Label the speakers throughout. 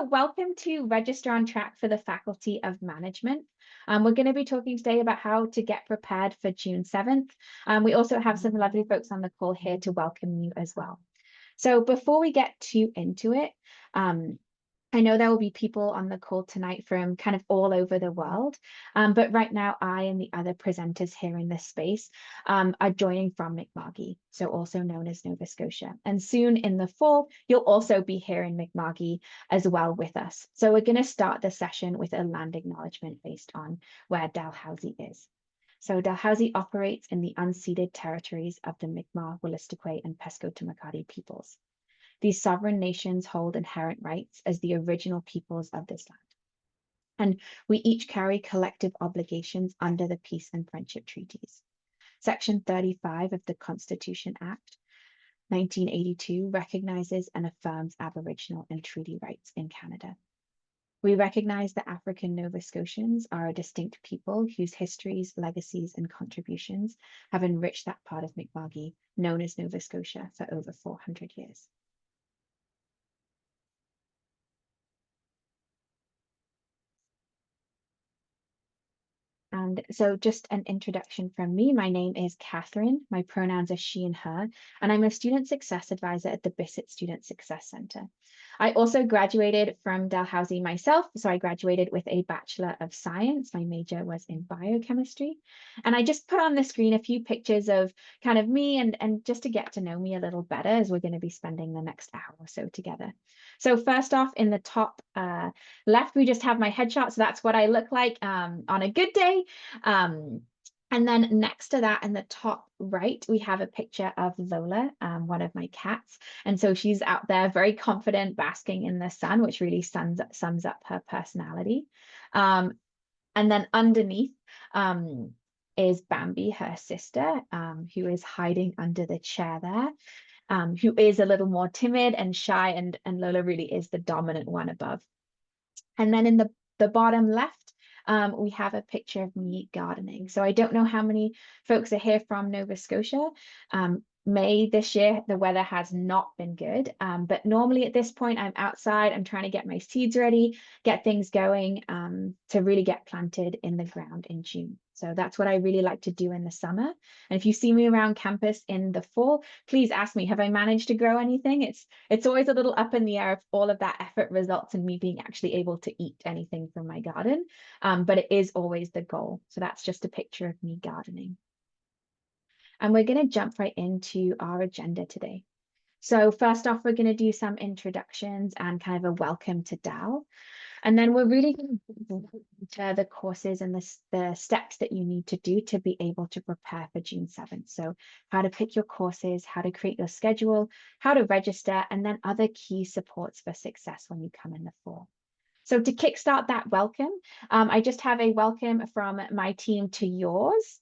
Speaker 1: welcome to Register on Track for the Faculty of Management. We're going to be talking today about how to get prepared for June 7th. We also have some lovely folks on the call here to welcome you as well. So before we get too into it, I know there will be people on the call tonight from kind of all over the world, but right now I and the other presenters here in this space are joining from Mi'kma'ki, so also known as Nova Scotia. And soon in the fall, you'll also be here in Mi'kma'ki as well with us. So we're going to start the session with a land acknowledgement based on where Dalhousie is. So Dalhousie operates in the unceded territories of the Mi'kmaq, Wolastoqey, and Pesco-Tumaquati peoples. These sovereign nations hold inherent rights as the original peoples of this land. And we each carry collective obligations under the Peace and Friendship Treaties. Section 35 of the Constitution Act 1982 recognizes and affirms Aboriginal and treaty rights in Canada. We recognize that African Nova Scotians are a distinct people whose histories, legacies, and contributions have enriched that part of Mi'kma'ki, known as Nova Scotia, for over 400 years. And so just an introduction from me. My name is Catherine. My pronouns are she and her, and I'm a student success advisor at the Bissett Student Success Center. I also graduated from Dalhousie myself. So I graduated with a Bachelor of Science. My major was in biochemistry. And I just put on the screen a few pictures of kind of me and just to get to know me a little better as we're going to be spending the next hour or so together. So first off, in the top left, we just have my headshot. So that's what I look like on a good day. And then next to that in the top right, we have a picture of Lola, one of my cats. And so she's out there very confident, basking in the sun, which really sums up her personality. And then underneath is Bambi, her sister, who is hiding under the chair there, who is a little more timid and shy, and Lola really is the dominant one above. And then in the bottom left, we have a picture of me gardening. So I don't know how many folks are here from Nova Scotia. May this year, the weather has not been good, but normally at this point, I'm outside, I'm trying to get my seeds ready, get things going to really get planted in the ground in June. So that's what I really like to do in the summer. And if you see me around campus in the fall, please ask me, have I managed to grow anything? It's always a little up in the air if all of that effort results in me being actually able to eat anything from my garden, but it is always the goal. So that's just a picture of me gardening. And we're going to jump right into our agenda today. So first off, we're going to do some introductions and kind of a welcome to Dal. And then we're really going to into the courses and the steps that you need to do to be able to prepare for June 7th. So how to pick your courses, how to create your schedule, how to register, and then other key supports for success when you come in the fall. So to kickstart that welcome, I just have a welcome from my team to yours.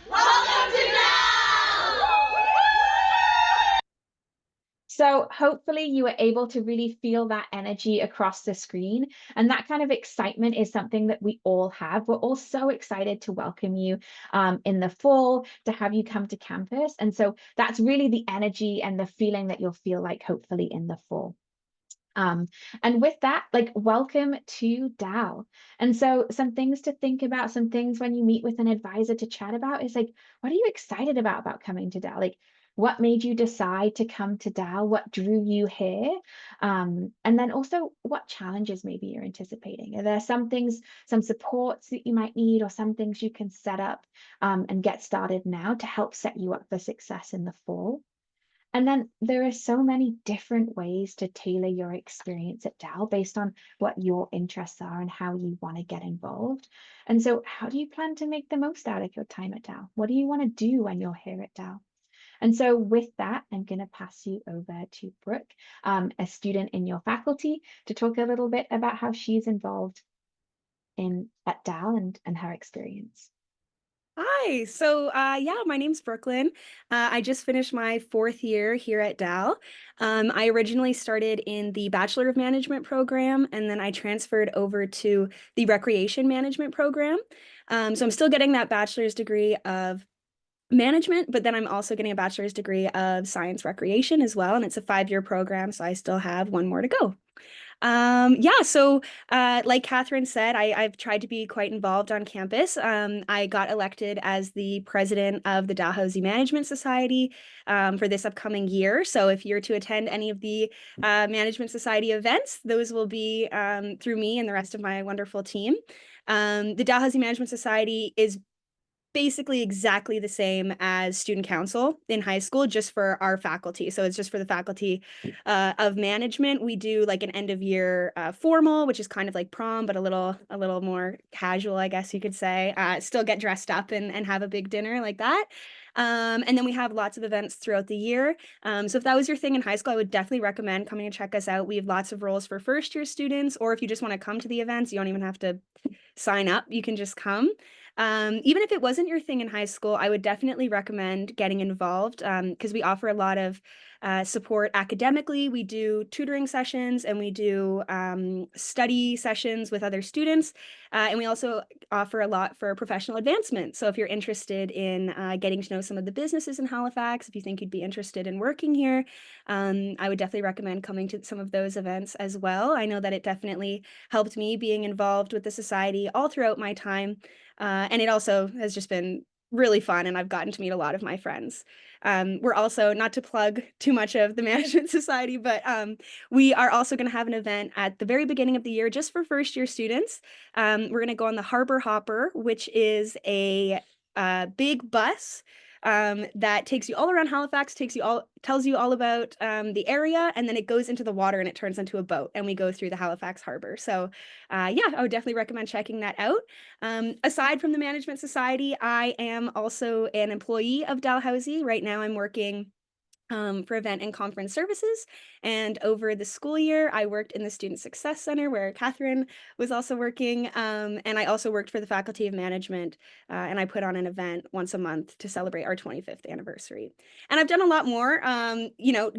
Speaker 2: Welcome to Dal!
Speaker 1: So hopefully you were able to really feel that energy across the screen. And that kind of excitement is something that we all have. We're all so excited to welcome you in the fall, to have you come to campus. And so that's really the energy and the feeling that you'll feel like hopefully in the fall. And with that, like, welcome to Dal. And so some things to think about, some things when you meet with an advisor to chat about is like, what are you excited about coming to Dal? Like, what made you decide to come to Dal? What drew you here? And then also what challenges maybe you're anticipating? Are there some things, some supports that you might need, or some things you can set up and get started now to help set you up for success in the fall? And then there are so many different ways to tailor your experience at Dal based on what your interests are and how you want to get involved. And so how do you plan to make the most out of your time at Dal? What do you want to do when you're here at Dal? And so with that, I'm going to pass you over to Brooke, a student in your faculty, to talk a little bit about how she's involved at Dal and her experience.
Speaker 3: Hi. So yeah, my name's Brooklyn. I just finished my 4th year here at Dal. I originally started in the Bachelor of Management program, and then I transferred over to the Recreation Management program. So I'm still getting that bachelor's degree of Management, but then I'm also getting a bachelor's degree of science recreation as well, and it's a 5-year program, so I still have one more to go. Yeah, so like Catherine said, I've tried to be quite involved on campus. I got elected as the president of the Dalhousie Management Society for this upcoming year. So if you're to attend any of the Management Society events, those will be through me and the rest of my wonderful team. The Dalhousie Management Society is basically exactly the same as student council in high school, just for our faculty. So it's just for the faculty of management. We do like an end of year formal, which is kind of like prom, but a little more casual, I guess you could say. Still get dressed up and have a big dinner like that. And then we have lots of events throughout the year. So if that was your thing in high school, I would definitely recommend coming to check us out. We have lots of roles for first year students, or if you just want to come to the events, you don't even have to sign up. You can just come. Even if it wasn't your thing in high school, I would definitely recommend getting involved because we offer a lot of support academically. We do tutoring sessions and we do study sessions with other students. And we also offer a lot for professional advancement. So if you're interested in getting to know some of the businesses in Halifax, if you think you'd be interested in working here, I would definitely recommend coming to some of those events as well. I know that it definitely helped me being involved with the society all throughout my time. And it also has just been really fun, and I've gotten to meet a lot of my friends. We're also, not to plug too much of the Management Society, but we are also going to have an event at the very beginning of the year just for first year students. We're going to go on the Harbor Hopper, which is a big bus that takes you all around Halifax, tells you all about the area, and then it goes into the water and it turns into a boat, and we go through the Halifax Harbor. So, yeah, I would definitely recommend checking that out. Aside from the Management Society, I am also an employee of Dalhousie. Right now, I'm working for event and conference services. And over the school year, I worked in the Student Success Center where Catherine was also working. And I also worked for the Faculty of Management. And I put on an event once a month to celebrate our 25th anniversary. And I've done a lot more,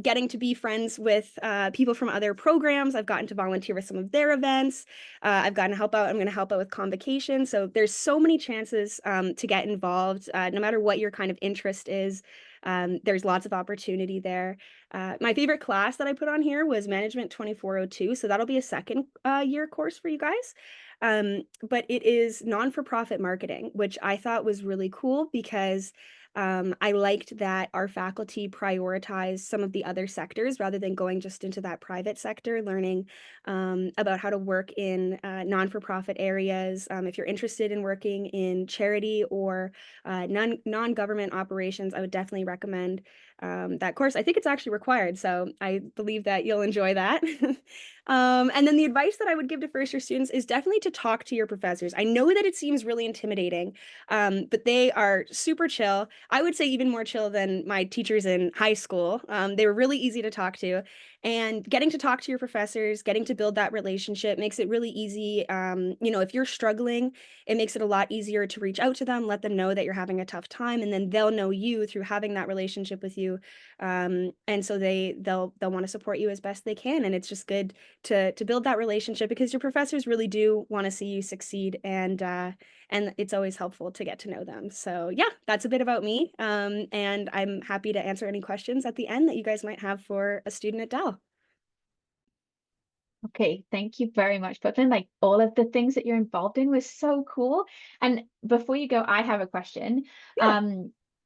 Speaker 3: getting to be friends with people from other programs. I've gotten to volunteer with some of their events. I've gotten to help out. I'm going to help out with convocation. So there's so many chances to get involved, no matter what your kind of interest is. There's lots of opportunity there. My favorite class that I put on here was Management 2402. So that'll be a second year course for you guys. But it is non-for-profit marketing, which I thought was really cool because I liked that our faculty prioritized some of the other sectors rather than going just into that private sector, learning about how to work in non-for-profit areas. If you're interested in working in charity or non-government operations, I would definitely recommend that course. I think it's actually required, so I believe that you'll enjoy that. And then the advice that I would give to first year students is definitely to talk to your professors. I know that it seems really intimidating, but they are super chill. I would say even more chill than my teachers in high school. They were really easy to talk to. And getting to talk to your professors, getting to build that relationship makes it really easy. If you're struggling, it makes it a lot easier to reach out to them, let them know that you're having a tough time, and then they'll know you through having that relationship with you. And so they'll want to support you as best they can. And it's just good to build that relationship because your professors really do want to see you succeed, and it's always helpful to get to know them. So yeah, that's a bit about me. And I'm happy to answer any questions at the end that you guys might have for a student at Dal.
Speaker 1: Okay, thank you very much, Brooklyn. Like all of the things that you're involved in was so cool. And before you go, I have a question.
Speaker 3: Yeah.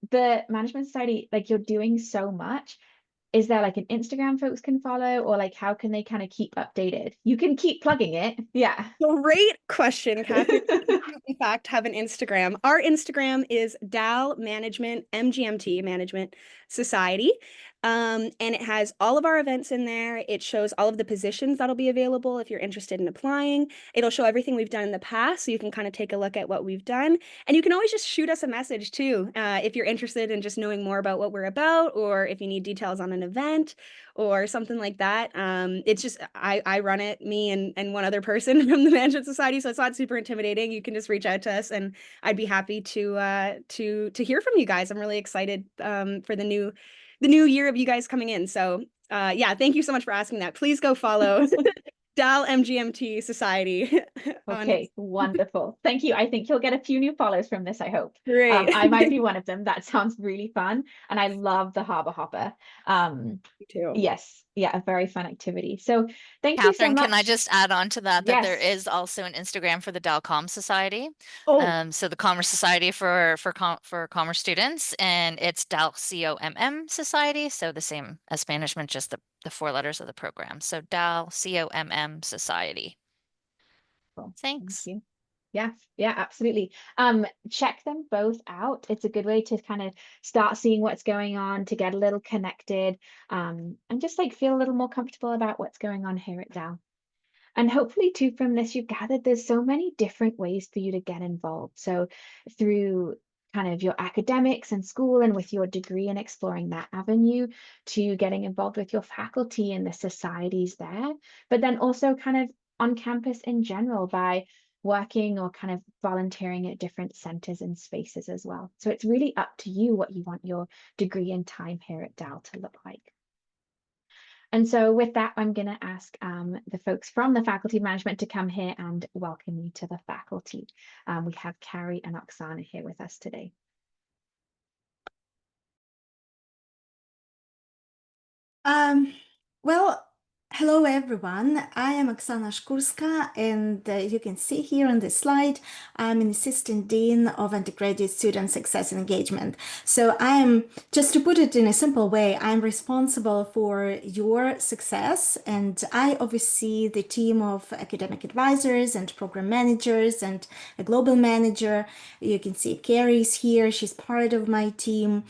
Speaker 1: The Management Society, like you're doing so much. Is there like an Instagram folks can follow, or like how can they kind of keep updated? You can keep plugging it. Yeah.
Speaker 3: Great question, Catherine. We do, in fact, have an Instagram. Our Instagram is DAL Management, MGMT Management Society. And it has all of our events in there. It shows all of the positions that'll be available if you're interested in applying. It'll show everything we've done in the past, so you can kind of take a look at what we've done. And you can always just shoot us a message too, if you're interested in just knowing more about what we're about, or if you need details on an event or something like that. It's just I run it, me and one other person from the Management Society, so it's not super intimidating. You can just reach out to us, and I'd be happy to hear from you guys. I'm really excited for the new year of you guys coming in. So yeah, thank you so much for asking that. Please go follow. Dal MGMT Society. on
Speaker 1: Okay, wonderful. Thank you. I think you'll get a few new follows from this, I hope.
Speaker 3: Great.
Speaker 1: I might be one of them. That sounds really fun. And I love the Harbor Hopper.
Speaker 3: Me too.
Speaker 1: Yes, yeah, a very fun activity. So thank you so
Speaker 4: Catherine, can I
Speaker 1: much.
Speaker 4: just add on to that there
Speaker 1: Yes.
Speaker 4: is also an Instagram for the DalCom Society.
Speaker 1: Oh,
Speaker 4: So the Commerce Society for commerce students, and it's DalComm Society. So the same as management, just the four letters of the program. So DalComm Society.
Speaker 1: cool. Thank
Speaker 4: Thanks.
Speaker 1: you. Yeah, yeah, absolutely. Check them both out. It's a good way to kind of start seeing what's going on, to get a little connected, and just like feel a little more comfortable about what's going on here at Dal. And hopefully, too, from this, you've gathered there's so many different ways for you to get involved. So, through kind of your academics and school and with your degree and exploring that avenue, to getting involved with your faculty and the societies there, but then also kind of on campus in general by working or kind of volunteering at different centers and spaces as well. So, it's really up to you what you want your degree and time here at Dal to look like. And so with that, I'm going to ask the folks from the Faculty of Management to come here and welcome you to the faculty. We have Carrie and Oksana here with us today.
Speaker 5: Um, well, hello everyone. I am Oksana Shkurska, and you can see here on this slide, I'm an Assistant Dean of Undergraduate Student Success and Engagement. So I am, just to put it in a simple way, I'm responsible for your success, and I oversee the team of academic advisors and program managers and a global manager. You can see Carrie's here. She's part of my team.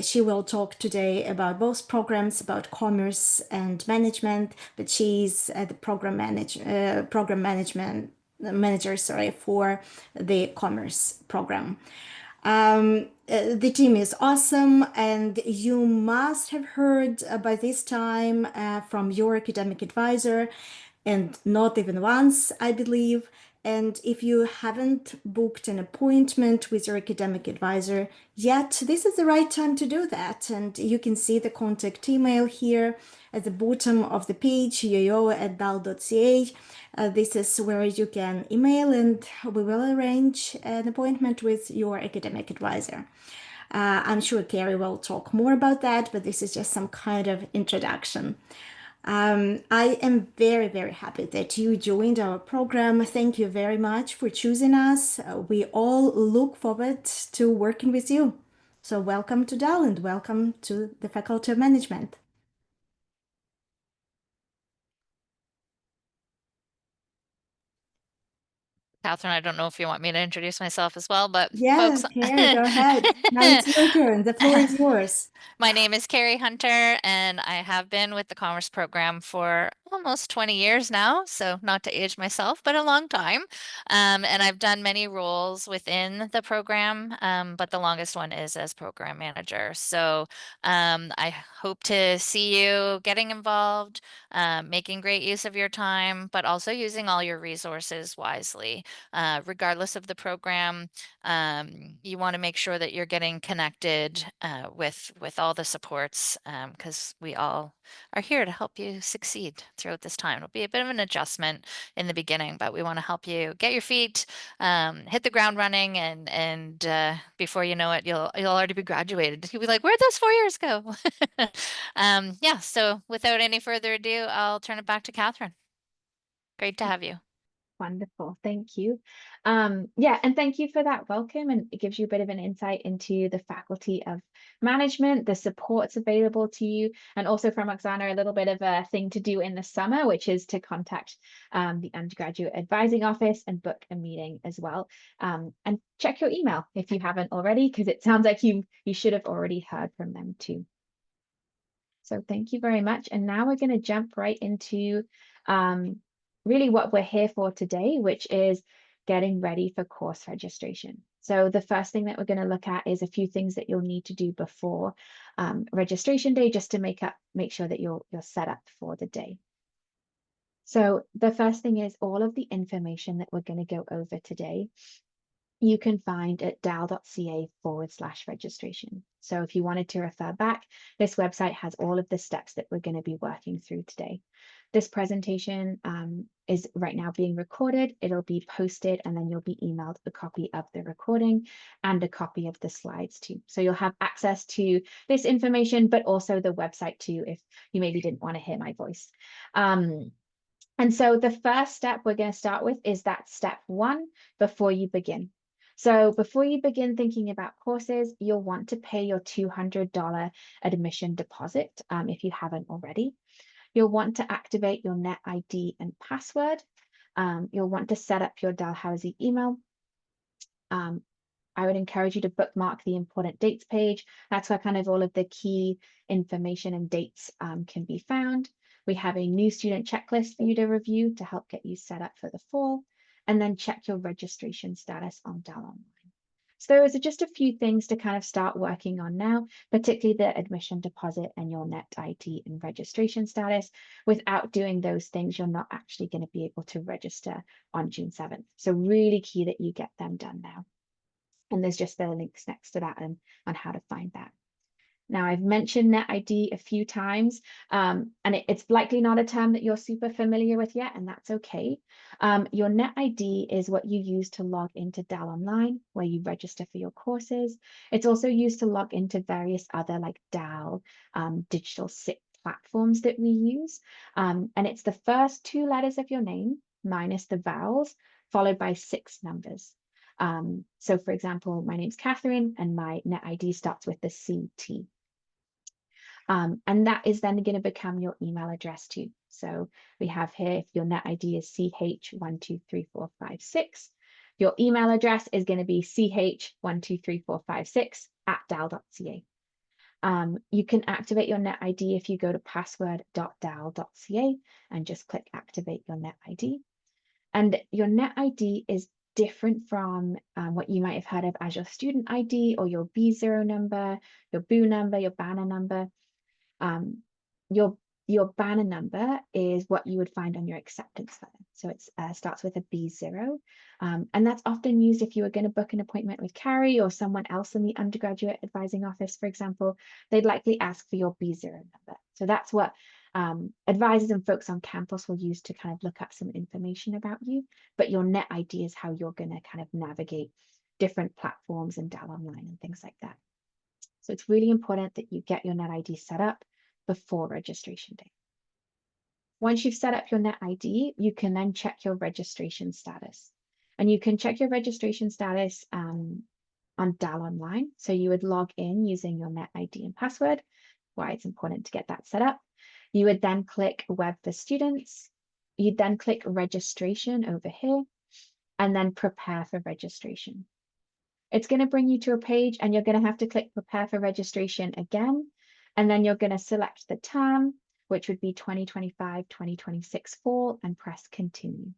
Speaker 5: She will talk today about both programs, about commerce and management, but she's the program management manager, sorry, for the commerce program. The team is awesome, and you must have heard by this time from your academic advisor, and not even once, I believe. And if you haven't booked an appointment with your academic advisor yet, this is the right time to do that. And you can see the contact email here at the bottom of the page, yo@dal.ca. This is where you can email, and we will arrange an appointment with your academic advisor. I'm sure Carrie will talk more about that, but this is just some kind of introduction. I am very, very happy that you joined our program. Thank you very much for choosing us. We all look forward to working with you. So welcome to Dal and welcome to the Faculty of Management.
Speaker 4: Catherine, I don't know if you want me to introduce myself as well, but
Speaker 5: Yeah,
Speaker 4: folks.
Speaker 5: Carrie, go ahead. Now it's your turn. The floor is yours.
Speaker 4: My name is Carrie Hunter, and I have been with the Commerce program for almost 20 years now, so not to age myself, but a long time. And I've done many roles within the program, but the longest one is as program manager. So I hope to see you getting involved, making great use of your time, but also using all your resources wisely. Regardless of the program, you want to make sure that you're getting connected with all the supports, because we all are here to help you succeed throughout this time. It'll be a bit of an adjustment in the beginning, but we want to help you get your feet, hit the ground running, and before you know it, you'll already be graduated. You'll be like, where'd those 4 years go? Yeah. So without any further ado, I'll turn it back to Catherine. Great to have you.
Speaker 1: Wonderful. Thank you. Yeah, and thank you for that welcome. And it gives you a bit of an insight into the Faculty of Management, the supports available to you, and also from Oksana, a little bit of a thing to do in the summer, which is to contact the undergraduate advising office and book a meeting as well. And check your email if you haven't already, because it sounds like you should have already heard from them too. So thank you very much. And now we're going to jump right into really what we're here for today, which is getting ready for course registration. So the first thing that we're going to look at is a few things that you'll need to do before registration day, just to make sure that you're set up for the day. So the first thing is all of the information that we're going to go over today you can find at dal.ca/registration. So if you wanted to refer back, this website has all of the steps that we're going to be working through today. This presentation is right now being recorded. It'll be posted, and then you'll be emailed a copy of the recording and a copy of the slides too. So you'll have access to this information, but also the website too, if you maybe didn't want to hear my voice. And so the first step we're going to start with is that step 1 before you begin. So before you begin thinking about courses, you'll want to pay your $200 admission deposit if you haven't already. You'll want to activate your Net ID and password. You'll want to set up your Dalhousie email. I would encourage you to bookmark the important dates page. That's where kind of all of the key information and dates can be found. We have a new student checklist for you to review to help get you set up for the fall, and then check your registration status on Dal Online. So those are just a few things to kind of start working on now, particularly the admission deposit and your Net ID and registration status. Without doing those things, you're not actually going to be able to register on June 7th. So really key that you get them done now. And there's just the links next to that and on how to find that. Now, I've mentioned Net ID a few times, and it's likely not a term that you're super familiar with yet, and that's okay. Your Net ID is what you use to log into Dal Online, where you register for your courses. It's also used to log into various other like Dal digital SIP platforms that we use. And it's the first 2 letters of your name minus the vowels, followed by 6 numbers. So for example, my name's Catherine and my Net ID starts with the CT. And that is then going to become your email address too. So we have here, if your Net ID is CH123456, your email address is going to be ch123456@dal.ca. You can activate your Net ID if you go to password.dal.ca and just click activate your Net ID. And your Net ID is different from what you might have heard of as your student ID or your B0 number, your BOO number, your banner number. Your banner number is what you would find on your acceptance letter. So it starts with a B0. And that's often used if you were going to book an appointment with Carrie or someone else in the undergraduate advising office, for example. They'd likely ask for your B0 number. So that's what advisors and folks on campus will use to kind of look up some information about you. But your Net ID is how you're going to kind of navigate different platforms and Dal Online and things like that. So it's really important that you get your Net ID set up before registration day. Once you've set up your Net ID, you can then check your registration status. And you can check your registration status on Dal Online. So you would log in using your Net ID and password, why it's important to get that set up. You would then click Web for Students. You'd then click Registration over here, and then Prepare for Registration. It's going to bring you to a page, and you're going to have to click Prepare for Registration again. And then you're going to select the term, which would be 2025-2026 fall, and press Continue.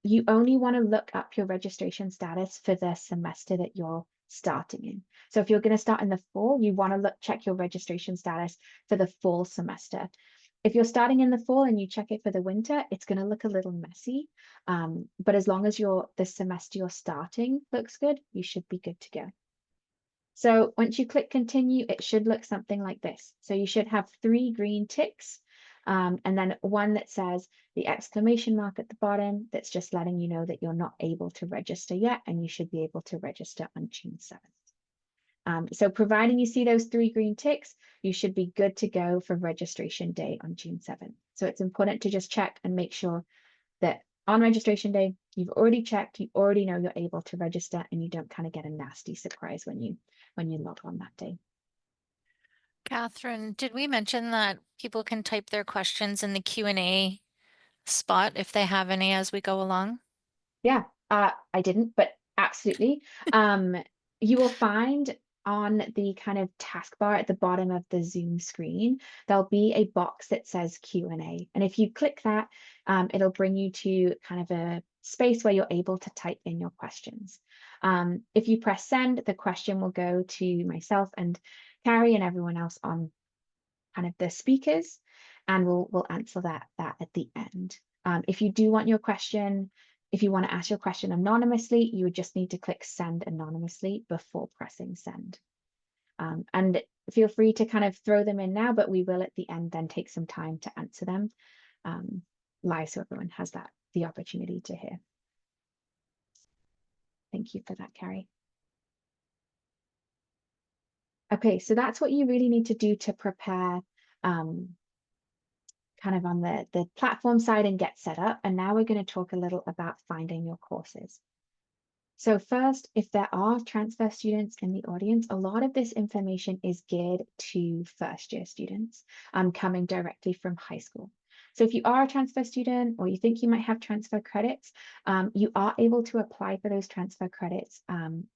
Speaker 1: You only want to look up your registration status for the semester that you're starting in. So if you're going to start in the fall, you want to check your registration status for the fall semester. If you're starting in the fall and you check it for the winter, it's going to look a little messy. But as long as the semester you're starting looks good, you should be good to go. So once you click continue, it should look something like this. So you should have 3 green ticks, and then one that says the exclamation mark at the bottom that's just letting you know that you're not able to register yet, and you should be able to register on June 7th. So providing you see those 3 green ticks, you should be good to go for registration day on June 7th. So it's important to just check and make sure that on registration day, you've already checked, you already know you're able to register, and you don't kind of get a nasty surprise when you log on that day.
Speaker 4: Catherine, did we mention that people can type their questions in the Q&A spot if they have any as we go along?
Speaker 1: Yeah, I didn't, but absolutely. You will find on the kind of taskbar at the bottom of the Zoom screen, there'll be a box that says Q&A. And if you click that, it'll bring you to kind of a space where you're able to type in your questions. If you press send, the question will go to myself and Carrie and everyone else on kind of the speakers, and we'll answer that at the end. If you do want your question, If you want to ask your question anonymously, you would just need to click send anonymously before pressing send. And feel free to kind of throw them in now, but we will at the end then take some time to answer them live so everyone has the opportunity to hear. Thank you for that, Carrie. Okay, so that's what you really need to do to prepare kind of on the platform side and get set up. And now we're going to talk a little about finding your courses. So first, if there are transfer students in the audience, a lot of this information is geared to first-year students coming directly from high school. So if you are a transfer student or you think you might have transfer credits, you are able to apply for those transfer credits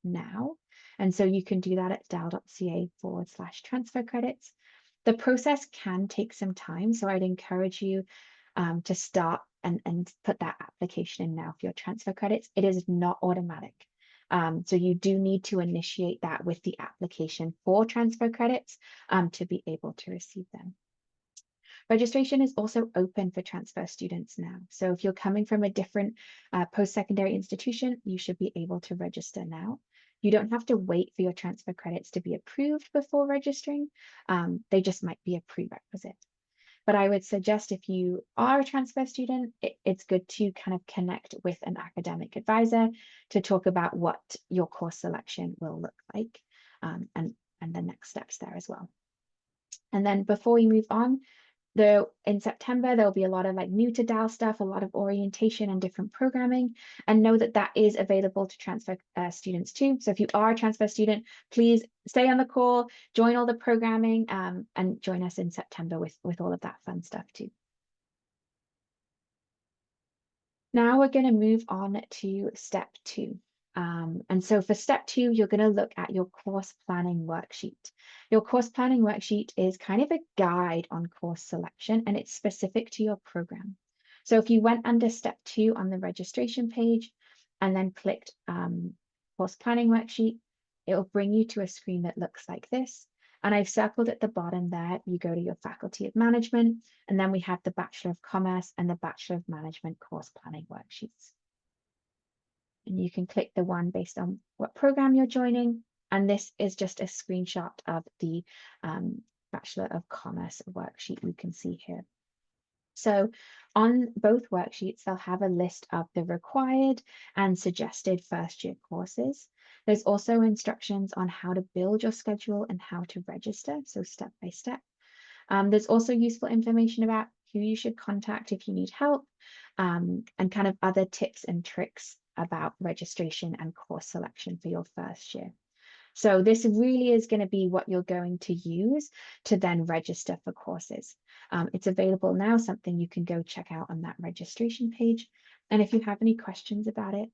Speaker 1: now. And so you can do that at dal.ca/transfer credits. The process can take some time, so I'd encourage you to start and put that application in now for your transfer credits. It is not automatic. So you do need to initiate that with the application for transfer credits to be able to receive them. Registration is also open for transfer students now. So if you're coming from a different post-secondary institution, you should be able to register now. You don't have to wait for your transfer credits to be approved before registering. They just might be a prerequisite. But I would suggest if you are a transfer student, it's good to kind of connect with an academic advisor to talk about what your course selection will look like and the next steps there as well. And then before we move on, in September, there'll be a lot of like new to DAL stuff, a lot of orientation and different programming, and know that that is available to transfer students too. So if you are a transfer student, please stay on the call, join all the programming, and join us in September with all of that fun stuff too. Now we're going to move on to step 2. And so for step 2, you're going to look at your course planning worksheet. Your course planning worksheet is kind of a guide on course selection, and it's specific to your program. So if you went under step 2 on the registration page and then clicked course planning worksheet, it will bring you to a screen that looks like this. And I've circled at the bottom there, you go to your Faculty of Management, and then we have the Bachelor of Commerce and the Bachelor of Management course planning worksheets. And you can click the one based on what program you're joining. And this is just a screenshot of the Bachelor of Commerce worksheet you can see here. So on both worksheets, they'll have a list of the required and suggested first-year courses. There's also instructions on how to build your schedule and how to register, so step by step. There's also useful information about who you should contact if you need help, and kind of other tips and tricks about registration and course selection for your first year. So this really is going to be what you're going to use to then register for courses. It's available now, something you can go check out on that registration page. And if you have any questions about it,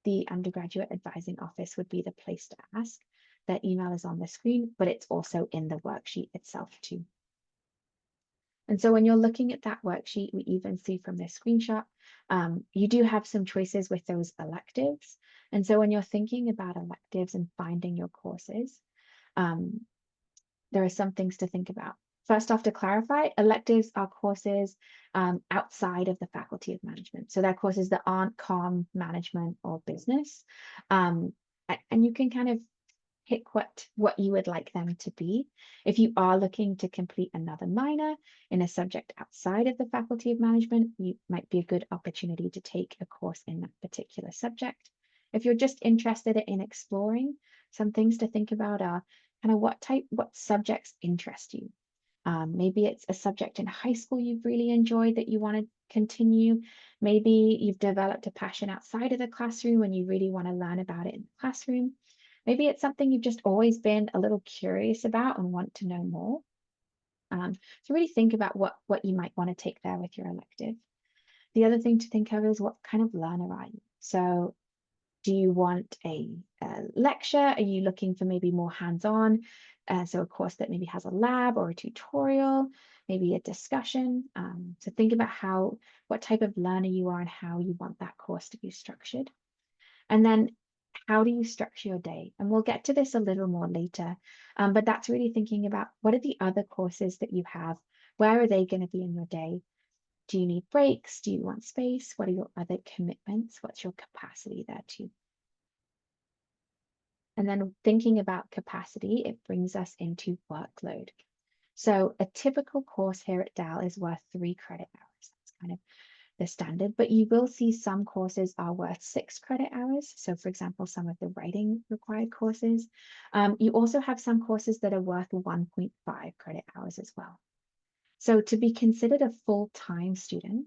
Speaker 1: the undergraduate advising office would be the place to ask. Their email is on the screen, but it's also in the worksheet itself too. And so when you're looking at that worksheet, we even see from this screenshot, you do have some choices with those electives. And so when you're thinking about electives and finding your courses, there are some things to think about. First off, to clarify, electives are courses outside of the Faculty of Management. So they're courses that aren't comm, management, or business. And you can kind of pick what you would like them to be. If you are looking to complete another minor in a subject outside of the Faculty of Management, you might be a good opportunity to take a course in that particular subject. If you're just interested in exploring, some things to think about are kind of what subjects interest you. Maybe it's a subject in high school you've really enjoyed that you want to continue. Maybe you've developed a passion outside of the classroom and you really want to learn about it in the classroom. Maybe it's something you've just always been a little curious about and want to know more. So really think about what you might want to take there with your elective. The other thing to think of is what kind of learner are you? So do you want a lecture? Are you looking for maybe more hands-on? So a course that maybe has a lab or a tutorial, maybe a discussion. So think about what type of learner you are and how you want that course to be structured. And then how do you structure your day? And we'll get to this a little more later, but that's really thinking about what are the other courses that you have? Where are they going to be in your day? Do you need breaks? Do you want space? What are your other commitments? What's your capacity there too? And then thinking about capacity, it brings us into workload. So a typical course here at Dal is worth 3 credit hours. That's kind of the standard, but you will see some courses are worth 6 credit hours. So for example, some of the writing required courses. You also have some courses that are worth 1.5 credit hours as well. So to be considered a full-time student,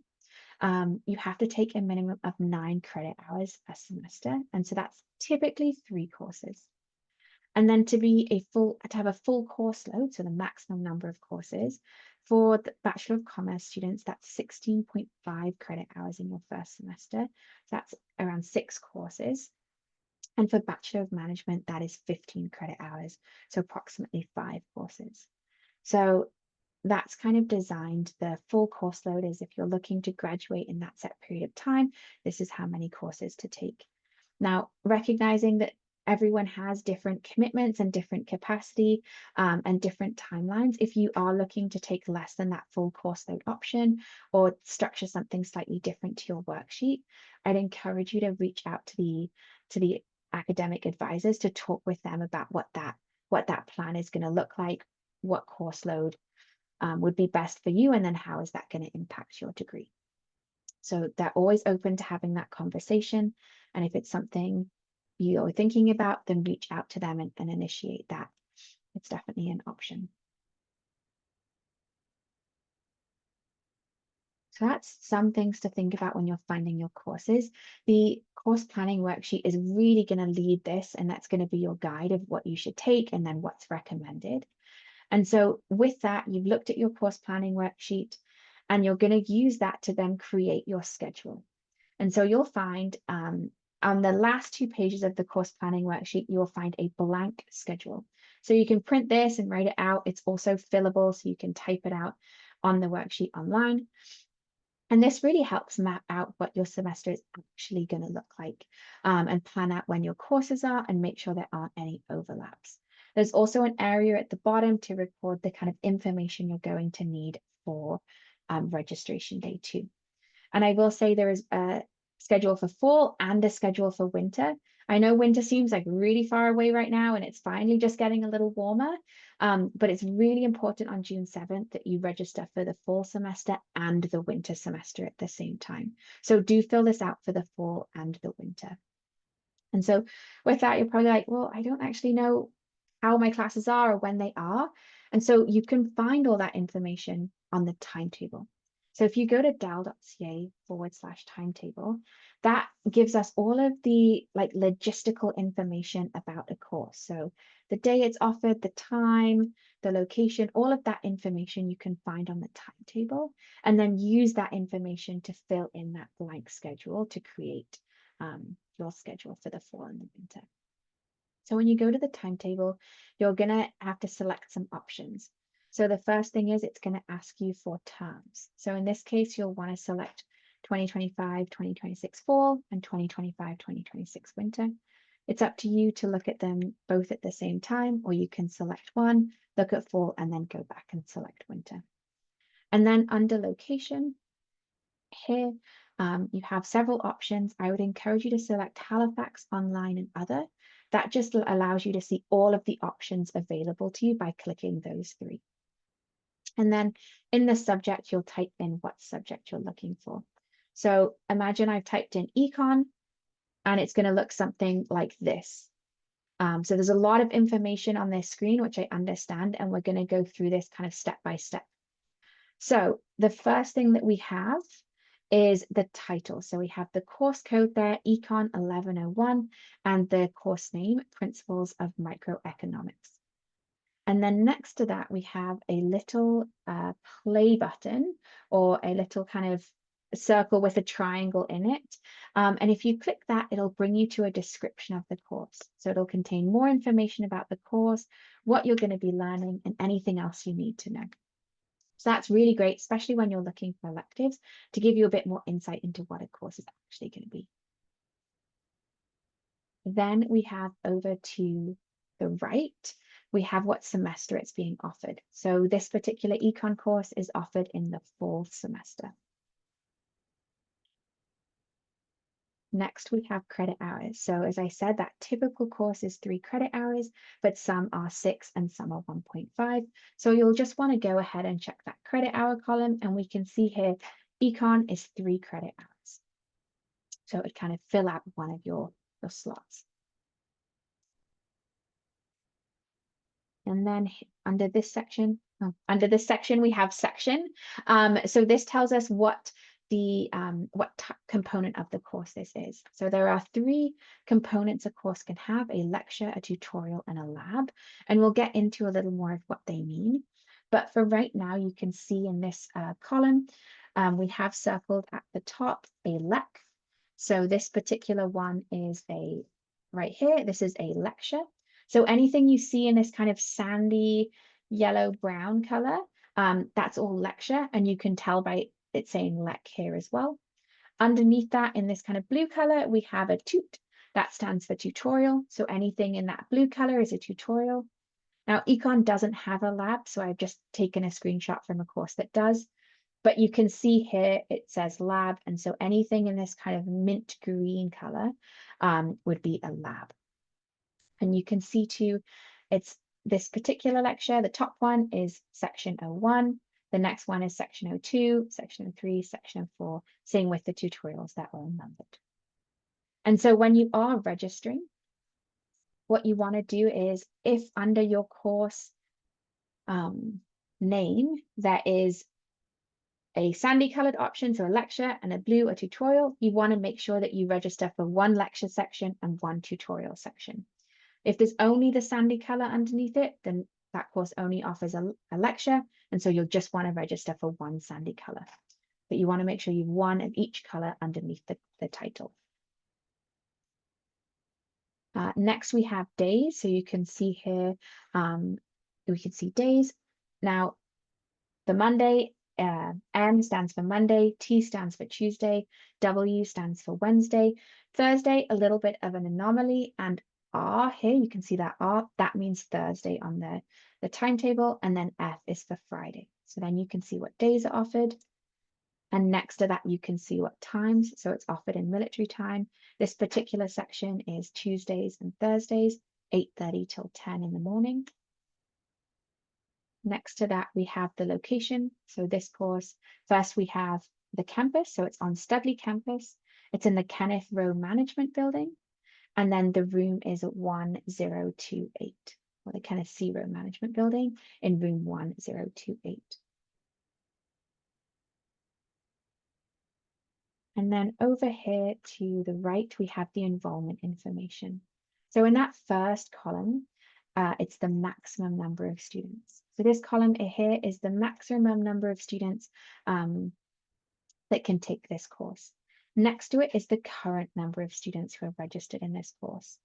Speaker 1: you have to take a minimum of 9 credit hours a semester. And so that's typically 3 courses. And then to have a full course load, so the maximum number of courses, for the Bachelor of Commerce students, that's 16.5 credit hours in your first semester. So that's around 6 courses. And for Bachelor of Management, that is 15 credit hours, so approximately 5 courses. So that's kind of designed. The full course load is if you're looking to graduate in that set period of time, this is how many courses to take. Now, recognizing that everyone has different commitments and different capacity and different timelines, if you are looking to take less than that full course load option or structure something slightly different to your worksheet, I'd encourage you to reach out to the academic advisors to talk with them about what that plan is going to look like, what course load would be best for you, and then how is that going to impact your degree. So they're always open to having that conversation. And if it's something you're thinking about, then reach out to them and initiate that. It's definitely an option. So that's some things to think about when you're finding your courses. The course planning worksheet is really going to lead this, and that's going to be your guide of what you should take and then what's recommended. And so with that, you've looked at your course planning worksheet, and you're going to use that to then create your schedule. And so you'll find on the last 2 pages of the course planning worksheet, you'll find a blank schedule. So you can print this and write it out. It's also fillable, so you can type it out on the worksheet online. And this really helps map out what your semester is actually going to look like and plan out when your courses are and make sure there aren't any overlaps. There's also an area at the bottom to record the kind of information you're going to need for registration day 2. And I will say there is a schedule for fall and a schedule for winter. I know winter seems like really far away right now, and it's finally just getting a little warmer, but it's really important on June 7th that you register for the fall semester and the winter semester at the same time. So do fill this out for the fall and the winter. And so with that, you're probably like, well, I don't actually know how my classes are or when they are. And so you can find all that information on the timetable. So if you go to dal.ca/timetable, that gives us all of the logistical information about a course. So the day it's offered, the time, the location, all of that information you can find on the timetable, and then use that information to fill in that blank schedule to create your schedule for the fall and the winter. So when you go to the timetable, you're going to have to select some options. So the first thing is it's going to ask you for terms. So in this case, you'll want to select 2025-2026 fall and 2025-2026 winter. It's up to you to look at them both at the same time, or you can select one, look at fall, and then go back and select winter. And then under location, here, you have several options. I would encourage you to select Halifax, online, and other. That just allows you to see all of the options available to you by clicking those 3. And then in the subject, you'll type in what subject you're looking for. So imagine I've typed in econ, and it's going to look something like this. So there's a lot of information on this screen, which I understand, and we're going to go through this kind of step by step. So the first thing that we have is the title. So we have the course code there, Econ 1101, and the course name, Principles of Microeconomics. And then next to that, we have a little play button, or a little kind of circle with a triangle in it. And if you click that, it'll bring you to a description of the course. So it'll contain more information about the course, what you're going to be learning, and anything else you need to know. So that's really great, especially when you're looking for electives, to give you a bit more insight into what a course is actually going to be. Then we have over to the right, we have what semester it's being offered. So this particular econ course is offered in the fall semester. Next, we have credit hours. So as I said, that typical course is 3 credit hours, but some are 6 and some are 1.5. So you'll just want to go ahead and check that credit hour column, and we can see here, econ is 3 credit hours. So it would kind of fill out one of your slots. And then under this section, we have section. So this tells us what the component of the course this is. So there are 3 components a course can have: a lecture, a tutorial, and a lab. And we'll get into a little more of what they mean. But for right now, you can see in this column, we have circled at the top a lec. So this particular one is right here, this is a lecture. So anything you see in this kind of sandy yellow-brown color, that's all lecture, and you can tell by it saying lec here as well. Underneath that, in this kind of blue color, we have a tut. That stands for tutorial. So anything in that blue color is a tutorial. Now, econ doesn't have a lab, so I've just taken a screenshot from a course that does. But you can see here it says lab, and so anything in this kind of mint green color would be a lab. And you can see too, it's this particular lecture, the top one is section 01, the next one is section 02, section 03, section 04, same with the tutorials that are numbered. And so when you are registering, what you want to do is, if under your course name there is a sandy colored option, so a lecture, and a blue, a tutorial, you want to make sure that you register for 1 lecture section and 1 tutorial section. If there's only the sandy color underneath it, then that course only offers a lecture, and so you'll just want to register for 1 sandy color. But you want to make sure you've 1 of each color underneath the title. Next, we have days. So you can see here, we can see days. Now, the Monday, M stands for Monday, T stands for Tuesday, W stands for Wednesday. Thursday, a little bit of an anomaly, and R here, you can see that R, that means Thursday on the timetable, and then F is for Friday. So then you can see what days are offered. And next to that, you can see what times. So it's offered in military time. This particular section is Tuesdays and Thursdays, 8:30 till 10 in the morning. Next to that, we have the location. So this course, first we have the campus. So it's on Studley campus. It's in the Kenneth Rowe Management Building. And then the room is 1028, or the Kenneth C. Rowe Management Building in room 1028. And then over here to the right, we have the enrollment information. So in that first column, it's the maximum number of students. So this column here is the maximum number of students that can take this course. Next to it is the current number of students who are registered in this course.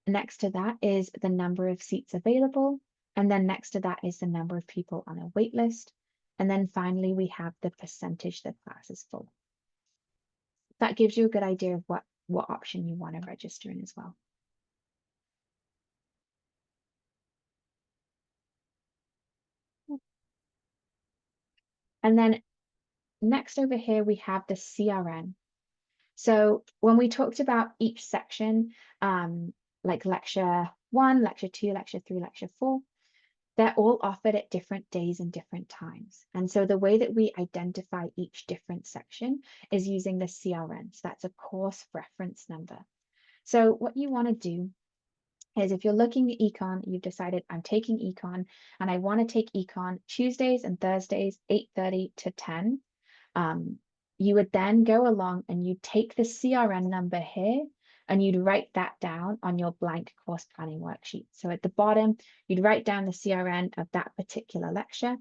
Speaker 1: Next to that is the number of seats available. And then next to that is the number of people on a wait list. And then finally, we have the percentage the class is full. That gives you a good idea of what option you want to register in as well. And then next over here, we have the CRN. So when we talked about each section, like lecture 1, lecture 2, lecture 3, lecture 4, they're all offered at different days and different times. And so the way that we identify each different section is using the CRN. So that's a course reference number. So what you want to do is, if you're looking at econ, you've decided I'm taking econ and I want to take econ Tuesdays and Thursdays, 8:30 to 10. You would then go along and you'd take the CRN number here and you'd write that down on your blank course planning worksheet. So at the bottom, you'd write down the CRN of that particular lecture.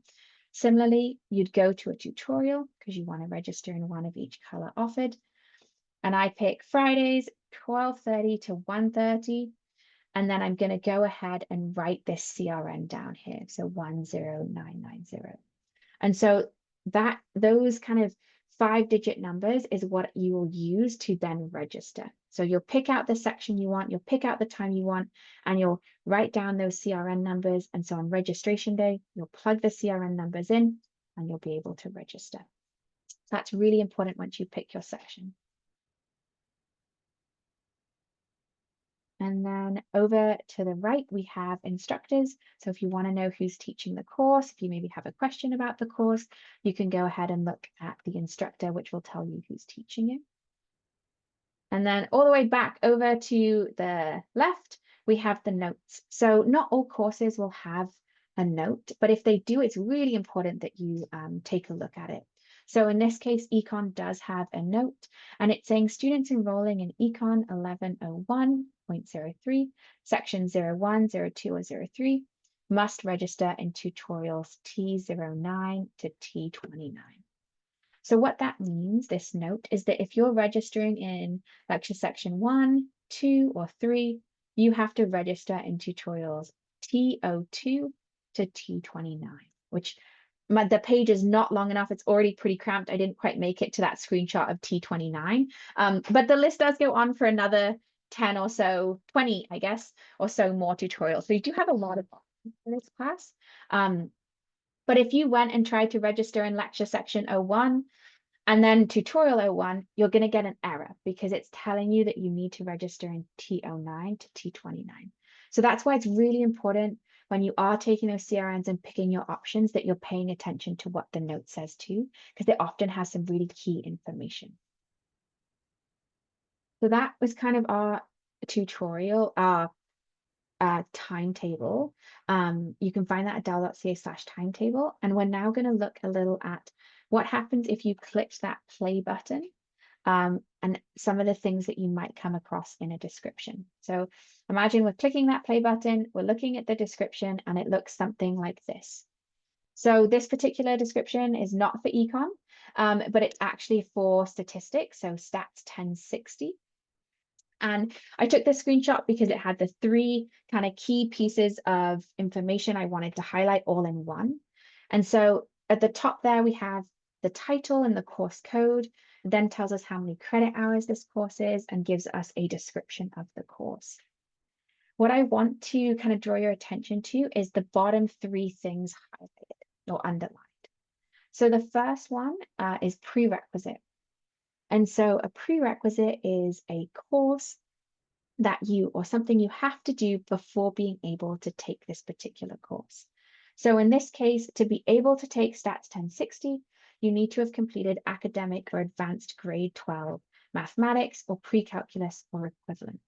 Speaker 1: Similarly, you'd go to a tutorial because you want to register in 1 of each color offered. And I pick Fridays, 12:30 to 1:30. And then I'm going to go ahead and write this CRN down here. So 10990. And so those kind of 5-digit numbers is what you will use to then register. So you'll pick out the section you want, you'll pick out the time you want, and you'll write down those CRN numbers. And so on registration day, you'll plug the CRN numbers in and you'll be able to register. So that's really important once you pick your section. And then over to the right, we have instructors. So if you want to know who's teaching the course, if you maybe have a question about the course, you can go ahead and look at the instructor, which will tell you who's teaching it. And then all the way back over to the left, we have the notes. So not all courses will have a note, but if they do, it's really important that you take a look at it. So in this case, Econ does have a note, and it's saying students enrolling in Econ 1101.03, section 01, 02, or 03 must register in tutorials T09 to T29. So what that means, this note, is that if you're registering in lecture section 1, 2, or 3, you have to register in tutorials T02 to T29, which the page is not long enough. It's already pretty cramped. I didn't quite make it to that screenshot of T29. But the list does go on for another 10 or so, 20, I guess, or so more tutorials. So you do have a lot of options in this class. But if you went and tried to register in lecture section 01 and then tutorial 01, you're going to get an error because it's telling you that you need to register in T09 to T29. So that's why it's really important when you are taking those CRNs and picking your options that you're paying attention to what the note says too, because it often has some really key information. So that was kind of our tutorial, our timetable. You can find that at dal.ca/timetable. And we're now going to look a little at what happens if you click that play button, and some of the things that you might come across in a description. So imagine we're clicking that play button, we're looking at the description, and it looks something like this. So this particular description is not for econ, but it's actually for statistics, so stats 1060. And I took this screenshot because it had the 3 kind of key pieces of information I wanted to highlight all in one. And so at the top there, we have the title and the course code, then tells us how many credit hours this course is and gives us a description of the course. What I want to kind of draw your attention to is the bottom 3 things highlighted or underlined. So the first one is prerequisite. And so a prerequisite is a course that you or something you have to do before being able to take this particular course. So in this case, to be able to take Stats 1060, you need to have completed academic or advanced grade 12 mathematics or pre-calculus or equivalent.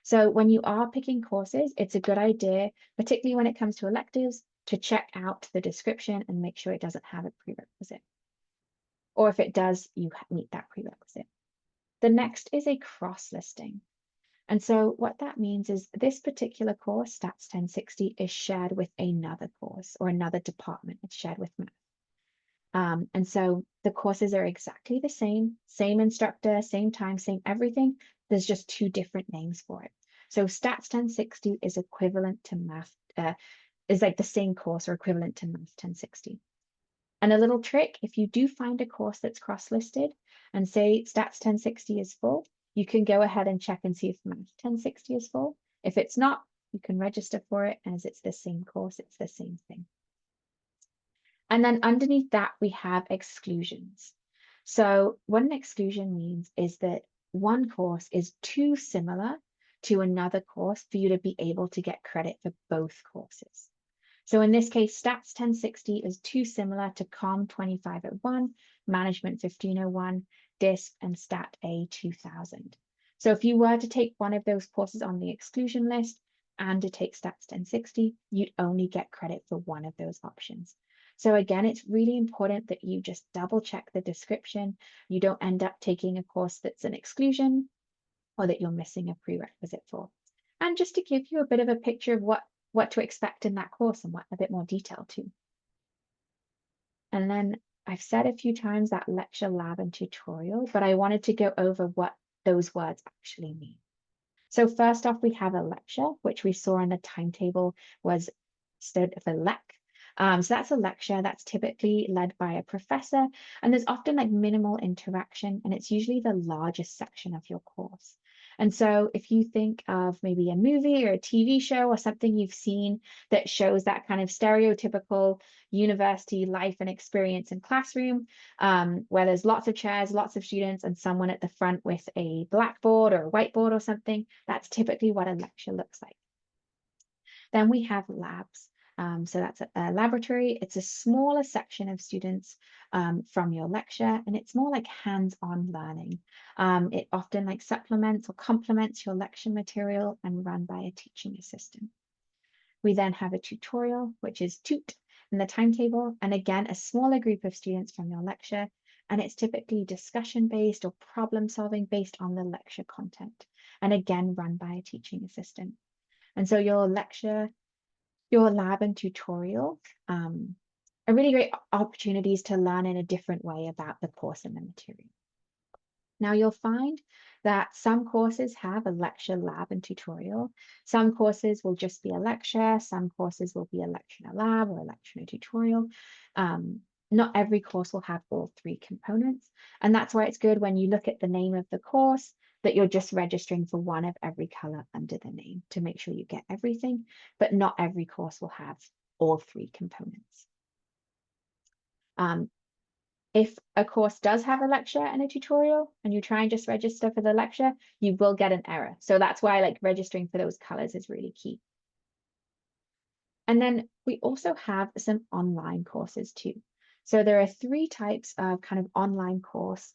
Speaker 1: So when you are picking courses, it's a good idea, particularly when it comes to electives, to check out the description and make sure it doesn't have a prerequisite. Or if it does, you meet that prerequisite. The next is a cross-listing. And so what that means is this particular course, Stats 1060, is shared with another course or another department. It's shared with math. And so the courses are exactly the same instructor, same time, same everything. There's just 2 different names for it. So Stats 1060 is equivalent to math, is like the same course or equivalent to Math 1060. And a little trick, if you do find a course that's cross-listed and say Stats 1060 is full, you can go ahead and check and see if Math 1060 is full. If it's not, you can register for it, and as it's the same course, it's the same thing. And then underneath that, we have exclusions. So what an exclusion means is that one course is too similar to another course for you to be able to get credit for both courses. So in this case, Stats 1060 is too similar to Com 2501, Management 1501, DISP, and Stat A 2000. So if you were to take one of those courses on the exclusion list and to take Stats 1060, you'd only get credit for one of those options. So again, it's really important that you just double check the description. You don't end up taking a course that's an exclusion or that you're missing a prerequisite for. And just to give you a bit of a picture of what to expect in that course and what a bit more detail too. And then I've said a few times that lecture, lab, and tutorial, but I wanted to go over what those words actually mean. So first off, we have a lecture, which we saw in the timetable stood for lec. So that's a lecture that's typically led by a professor, and there's often like minimal interaction, and it's usually the largest section of your course. And so if you think of maybe a movie or a TV show or something you've seen that shows that kind of stereotypical university life and experience in classroom, where there's lots of chairs, lots of students, and someone at the front with a blackboard or a whiteboard or something, that's typically what a lecture looks like. Then we have labs. So that's a laboratory. It's a smaller section of students from your lecture, and it's more like hands-on learning. It often like supplements or complements your lecture material and run by a teaching assistant. We then have a tutorial, which is TUT in the timetable, and again, a smaller group of students from your lecture, and it's typically discussion-based or problem-solving based on the lecture content, and again, run by a teaching assistant. And so your lecture, your lab and tutorial are really great opportunities to learn in a different way about the course and the material. Now you'll find that some courses have a lecture, lab, and tutorial. Some courses will just be a lecture. Some courses will be a lecture and a lab or a lecture and a tutorial. Not every course will have all three components. And that's why it's good when you look at the name of the course that you're just registering for one of every color under the name to make sure you get everything, but not every course will have all three components. If a course does have a lecture and a tutorial and you try and just register for the lecture, you will get an error. So that's why like registering for those colors is really key. And then we also have some online courses too. So there are three types of kind of online course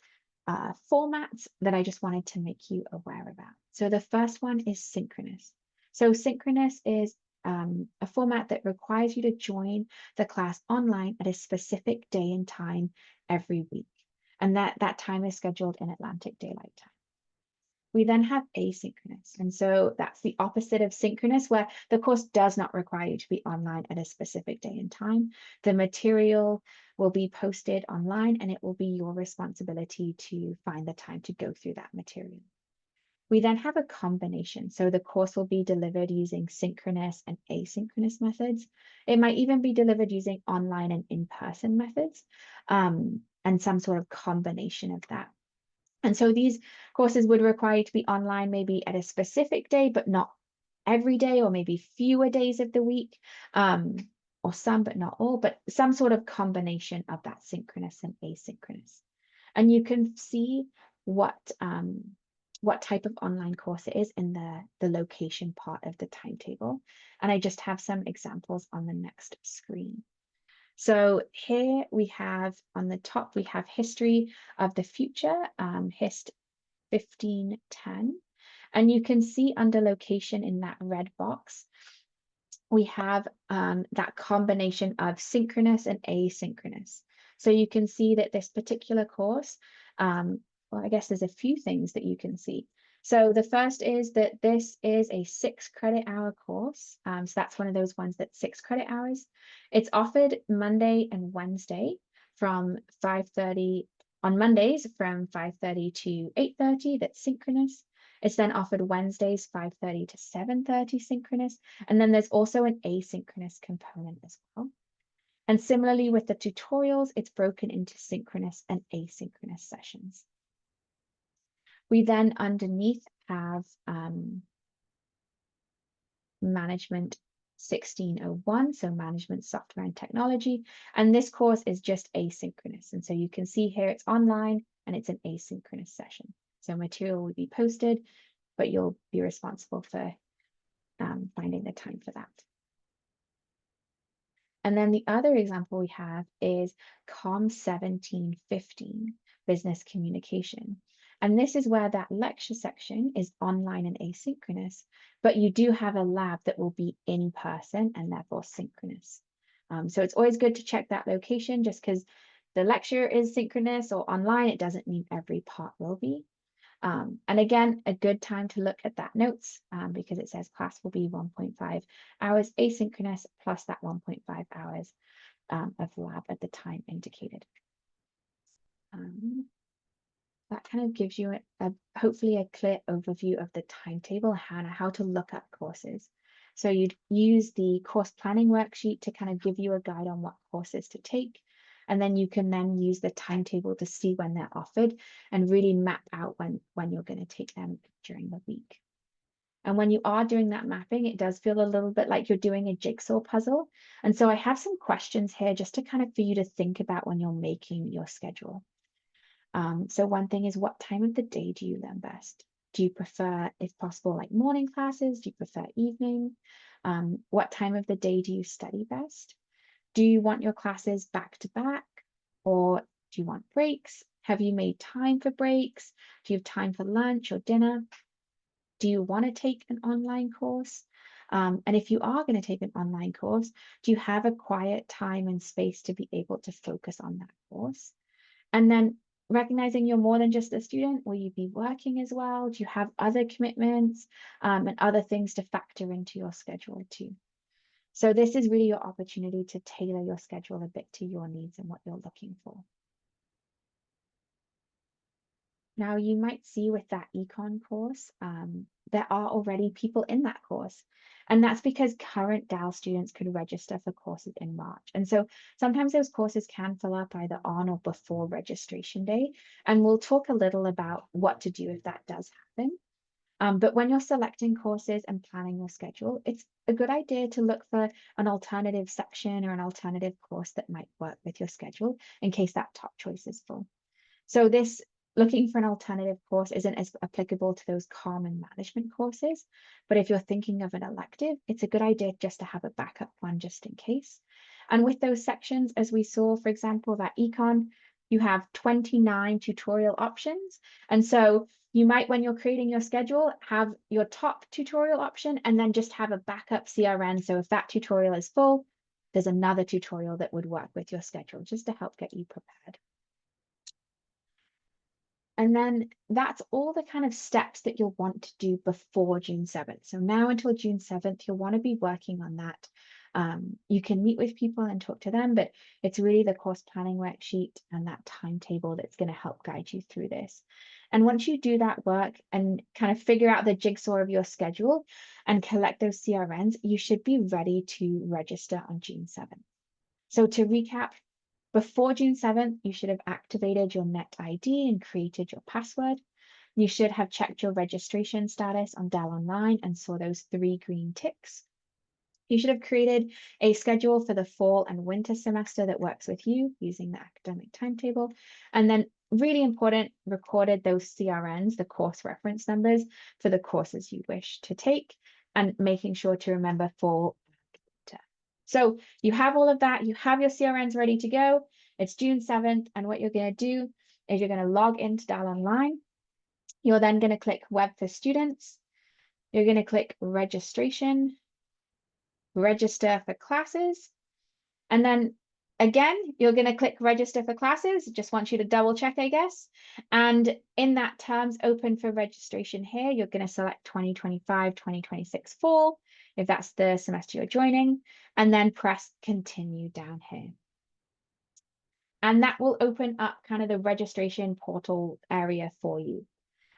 Speaker 1: formats that I just wanted to make you aware about. So the first one is synchronous. So synchronous is a format that requires you to join the class online at a specific day and time every week. And that time is scheduled in Atlantic Daylight Time. We then have asynchronous. And so that's the opposite of synchronous, where the course does not require you to be online at a specific day and time. The material will be posted online and it will be your responsibility to find the time to go through that material. We then have a combination. So the course will be delivered using synchronous and asynchronous methods. It might even be delivered using online and in-person methods, and some sort of combination of that. And so these courses would require you to be online maybe at a specific day, but not every day, or maybe fewer days of the week, or some, but not all, but some sort of combination of that synchronous and asynchronous. And you can see what type of online course it is in the location part of the timetable. And I just have some examples on the next screen. So here we have on the top, we have History of the Future, HIST 1510. And you can see under location in that red box, we have that combination of synchronous and asynchronous. So you can see that this particular course, well, I guess there's a few things that you can see. So the first is that this is a 6 credit hour course. So that's one of those ones that's 6 credit hours. It's offered Monday and Wednesday from 5:30, on Mondays from 5:30 to 8:30, that's synchronous. It's then offered Wednesdays 5:30 to 7:30 synchronous. And then there's also an asynchronous component as well. And similarly with the tutorials, it's broken into synchronous and asynchronous sessions. We then underneath have Management 1601, so Management Software and Technology. And this course is just asynchronous. And so you can see here it's online and it's an asynchronous session. So material will be posted, but you'll be responsible for finding the time for that. And then the other example we have is COM 1715, Business Communication. And this is where that lecture section is online and asynchronous, but you do have a lab that will be in person and therefore synchronous. So it's always good to check that location. Just because the lecture is synchronous or online, it doesn't mean every part will be. And again, a good time to look at that notes because it says class will be 1.5 hours asynchronous plus that 1.5 hours of lab at the time indicated. That kind of gives you hopefully a clear overview of the timetable and how to look up courses. So you'd use the course planning worksheet to kind of give you a guide on what courses to take. And then you can then use the timetable to see when they're offered and really map out when you're going to take them during the week. And when you are doing that mapping, it does feel a little bit like you're doing a jigsaw puzzle. And so I have some questions here just to kind of for you to think about when you're making your schedule. So one thing is, what time of the day do you learn best? Do you prefer, if possible, like morning classes? Do you prefer evening? What time of the day do you study best? Do you want your classes back to back, or do you want breaks? Have you made time for breaks? Do you have time for lunch or dinner? Do you want to take an online course? And if you are going to take an online course, do you have a quiet time and space to be able to focus on that course? And then recognizing you're more than just a student, will you be working as well? Do you have other commitments and other things to factor into your schedule too? So this is really your opportunity to tailor your schedule a bit to your needs and what you're looking for. Now, you might see with that econ course, there are already people in that course. And that's because current DAL students could register for courses in March. And so sometimes those courses can fill up either on or before registration day. And we'll talk a little about what to do if that does happen. But when you're selecting courses and planning your schedule, it's a good idea to look for an alternative section or an alternative course that might work with your schedule in case that top choice is full. So this looking for an alternative course isn't as applicable to those common management courses, but if you're thinking of an elective, it's a good idea just to have a backup one just in case. And with those sections, as we saw, for example, that econ, you have 29 tutorial options. And so you might, when you're creating your schedule, have your top tutorial option and then just have a backup CRN. So if that tutorial is full, there's another tutorial that would work with your schedule just to help get you prepared. And then that's all the kind of steps that you'll want to do before June 7th. So now until June 7th, you'll want to be working on that. You can meet with people and talk to them, but it's really the course planning worksheet and that timetable that's going to help guide you through this. And once you do that work and kind of figure out the jigsaw of your schedule and collect those CRNs, you should be ready to register on June 7th. So to recap, before June 7th, you should have activated your Net ID and created your password. You should have checked your registration status on DAL Online and saw those 3 green ticks. You should have created a schedule for the fall and winter semester that works with you using the academic timetable. And then really important, recorded those CRNs, the course reference numbers for the courses you wish to take, and making sure to remember fall. So you have all of that, you have your CRNs ready to go. It's June 7th, and what you're going to do is you're going to log into DAL Online. You're then going to click Web for Students. You're going to click Registration, Register for Classes, and then again, you're going to click Register for Classes. Just want you to double check, I guess. And in that terms open for registration here, you're going to select 2025-2026 fall, if that's the semester you're joining, and then press Continue down here. And that will open up kind of the registration portal area for you.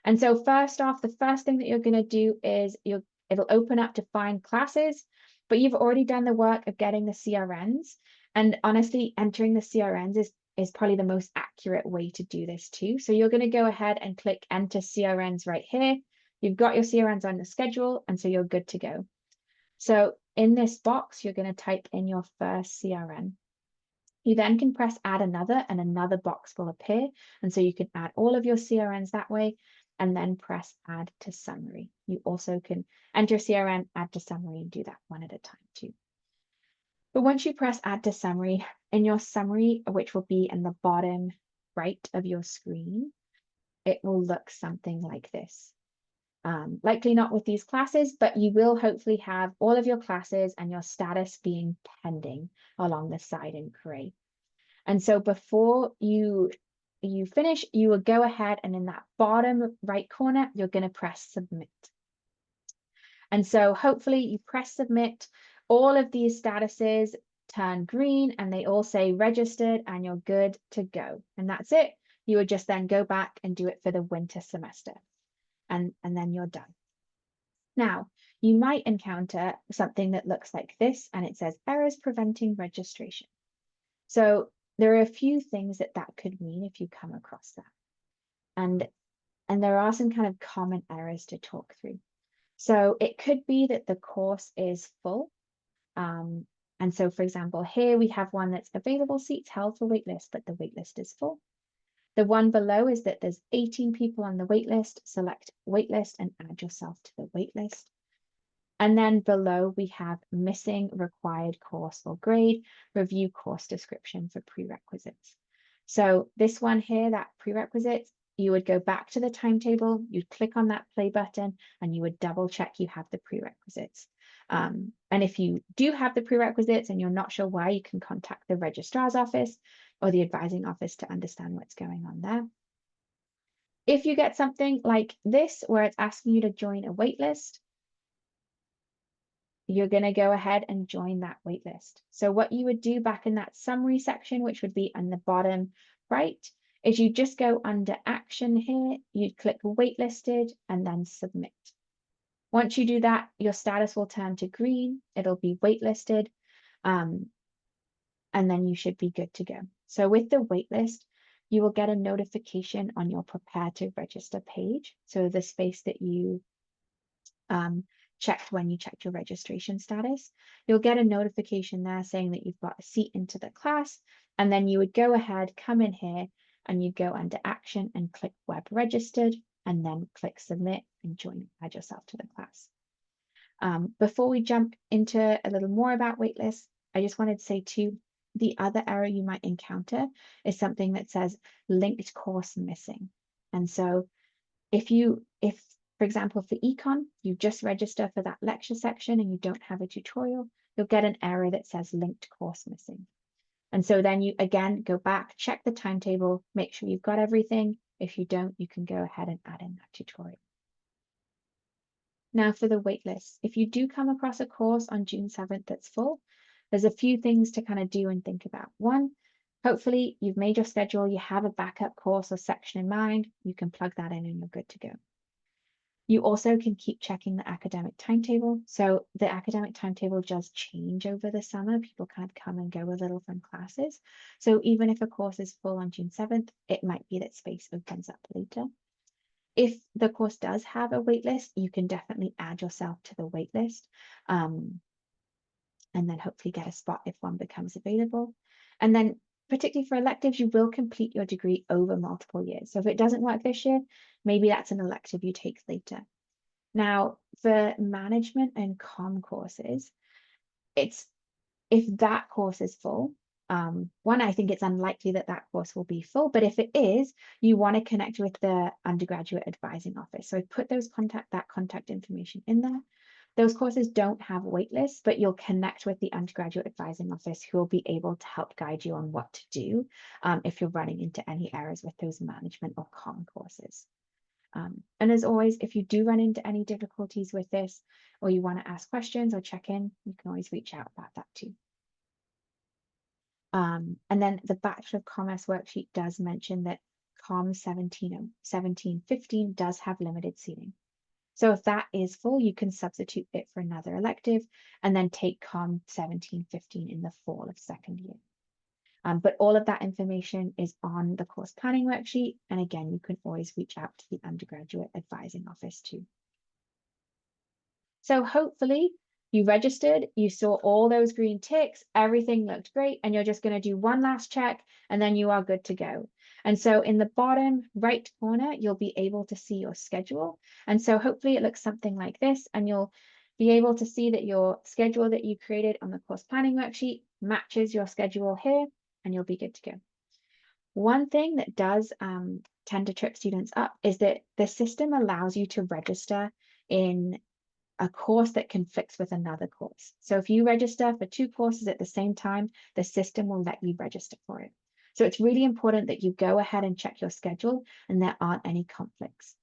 Speaker 1: And so first off, the first thing that you're going to do is it'll open up to find classes, but you've already done the work of getting the CRNs. And honestly, entering the CRNs is probably the most accurate way to do this too. So you're going to go ahead and click Enter CRNs right here. You've got your CRNs on the schedule, and so you're good to go. So in this box, you're going to type in your first CRN. You then can press Add Another, and another box will appear. And so you can add all of your CRNs that way, and then press Add to Summary. You also can enter CRN, add to Summary, and do that one at a time too. But once you press Add to Summary, in your summary, which will be in the bottom right of your screen, it will look something like this. Likely not with these classes, but you will hopefully have all of your classes and your status being pending along the side in gray. And so before you finish, you will go ahead and in that bottom right corner, you're going to press Submit. And so hopefully you press Submit, all of these statuses turn green and they all say registered and you're good to go. And that's it. You would just then go back and do it for the winter semester. And then you're done. Now, you might encounter something that looks like this, and it says errors preventing registration. So there are a few things that could mean if you come across that. And there are some kind of common errors to talk through. So it could be that the course is full. And so, for example, here we have one that's available seats held for waitlist, but the waitlist is full. The one below is that there's 18 people on the waitlist. Select waitlist and add yourself to the waitlist. And then below we have missing required course or grade, review course description for prerequisites. So this one here, that prerequisites, you would go back to the timetable, you'd click on that play button, and you would double check you have the prerequisites. And if you do have the prerequisites and you're not sure why, you can contact the registrar's office or the advising office to understand what's going on there. If you get something like this, where it's asking you to join a waitlist, you're going to go ahead and join that waitlist. So what you would do back in that summary section, which would be on the bottom right, is you just go under action here, you'd click waitlisted and then submit. Once you do that, your status will turn to green, it'll be waitlisted, and then you should be good to go. So with the waitlist, you will get a notification on your prepare to register page. So the space that you checked when you checked your registration status, you'll get a notification there saying that you've got a seat into the class, and then you would go ahead, come in here, and you go under action and click web registered, and then click submit and join, add yourself to the class. Before we jump into a little more about waitlists, I just wanted to say too, the other error you might encounter is something that says linked course missing. And so if for example, for econ, you just register for that lecture section and you don't have a tutorial, you'll get an error that says linked course missing. And so then you again go back, check the timetable, make sure you've got everything. If you don't, you can go ahead and add in that tutorial. Now for the waitlist, if you do come across a course on June 7th that's full, there's a few things to kind of do and think about. One, hopefully you've made your schedule, you have a backup course or section in mind, you can plug that in and you're good to go. You also can keep checking the academic timetable. So the academic timetable does change over the summer. People kind of come and go a little from classes. So even if a course is full on June 7th, it might be that space opens up later. If the course does have a waitlist, you can definitely add yourself to the waitlist, and then hopefully get a spot if one becomes available. And then particularly for electives, you will complete your degree over multiple years. So if it doesn't work this year, maybe that's an elective you take later. Now, for management and comm courses, if that course is full, one, I think it's unlikely that that course will be full, but if it is, you want to connect with the undergraduate advising office. So I put that contact information in there. Those courses don't have waitlists, but you'll connect with the undergraduate advising office who will be able to help guide you on what to do if you're running into any errors with those management or comm courses. And as always, if you do run into any difficulties with this, or you want to ask questions or check in, you can always reach out about that too. And then the Bachelor of Commerce worksheet does mention that COM 1715 does have limited seating. So if that is full, you can substitute it for another elective and then take COM 1715 in the fall of second year. But all of that information is on the course planning worksheet. And again, you can always reach out to the undergraduate advising office too. So hopefully you registered, you saw all those green ticks, everything looked great, and you're just going to do one last check and then you are good to go. And so in the bottom right corner, you'll be able to see your schedule. And so hopefully it looks something like this, and you'll be able to see that your schedule that you created on the course planning worksheet matches your schedule here, and you'll be good to go. One thing that does tend to trip students up is that the system allows you to register in a course that conflicts with another course. So if you register for 2 courses at the same time, the system will let you register for it. So it's really important that you go ahead and check your schedule and there aren't any conflicts.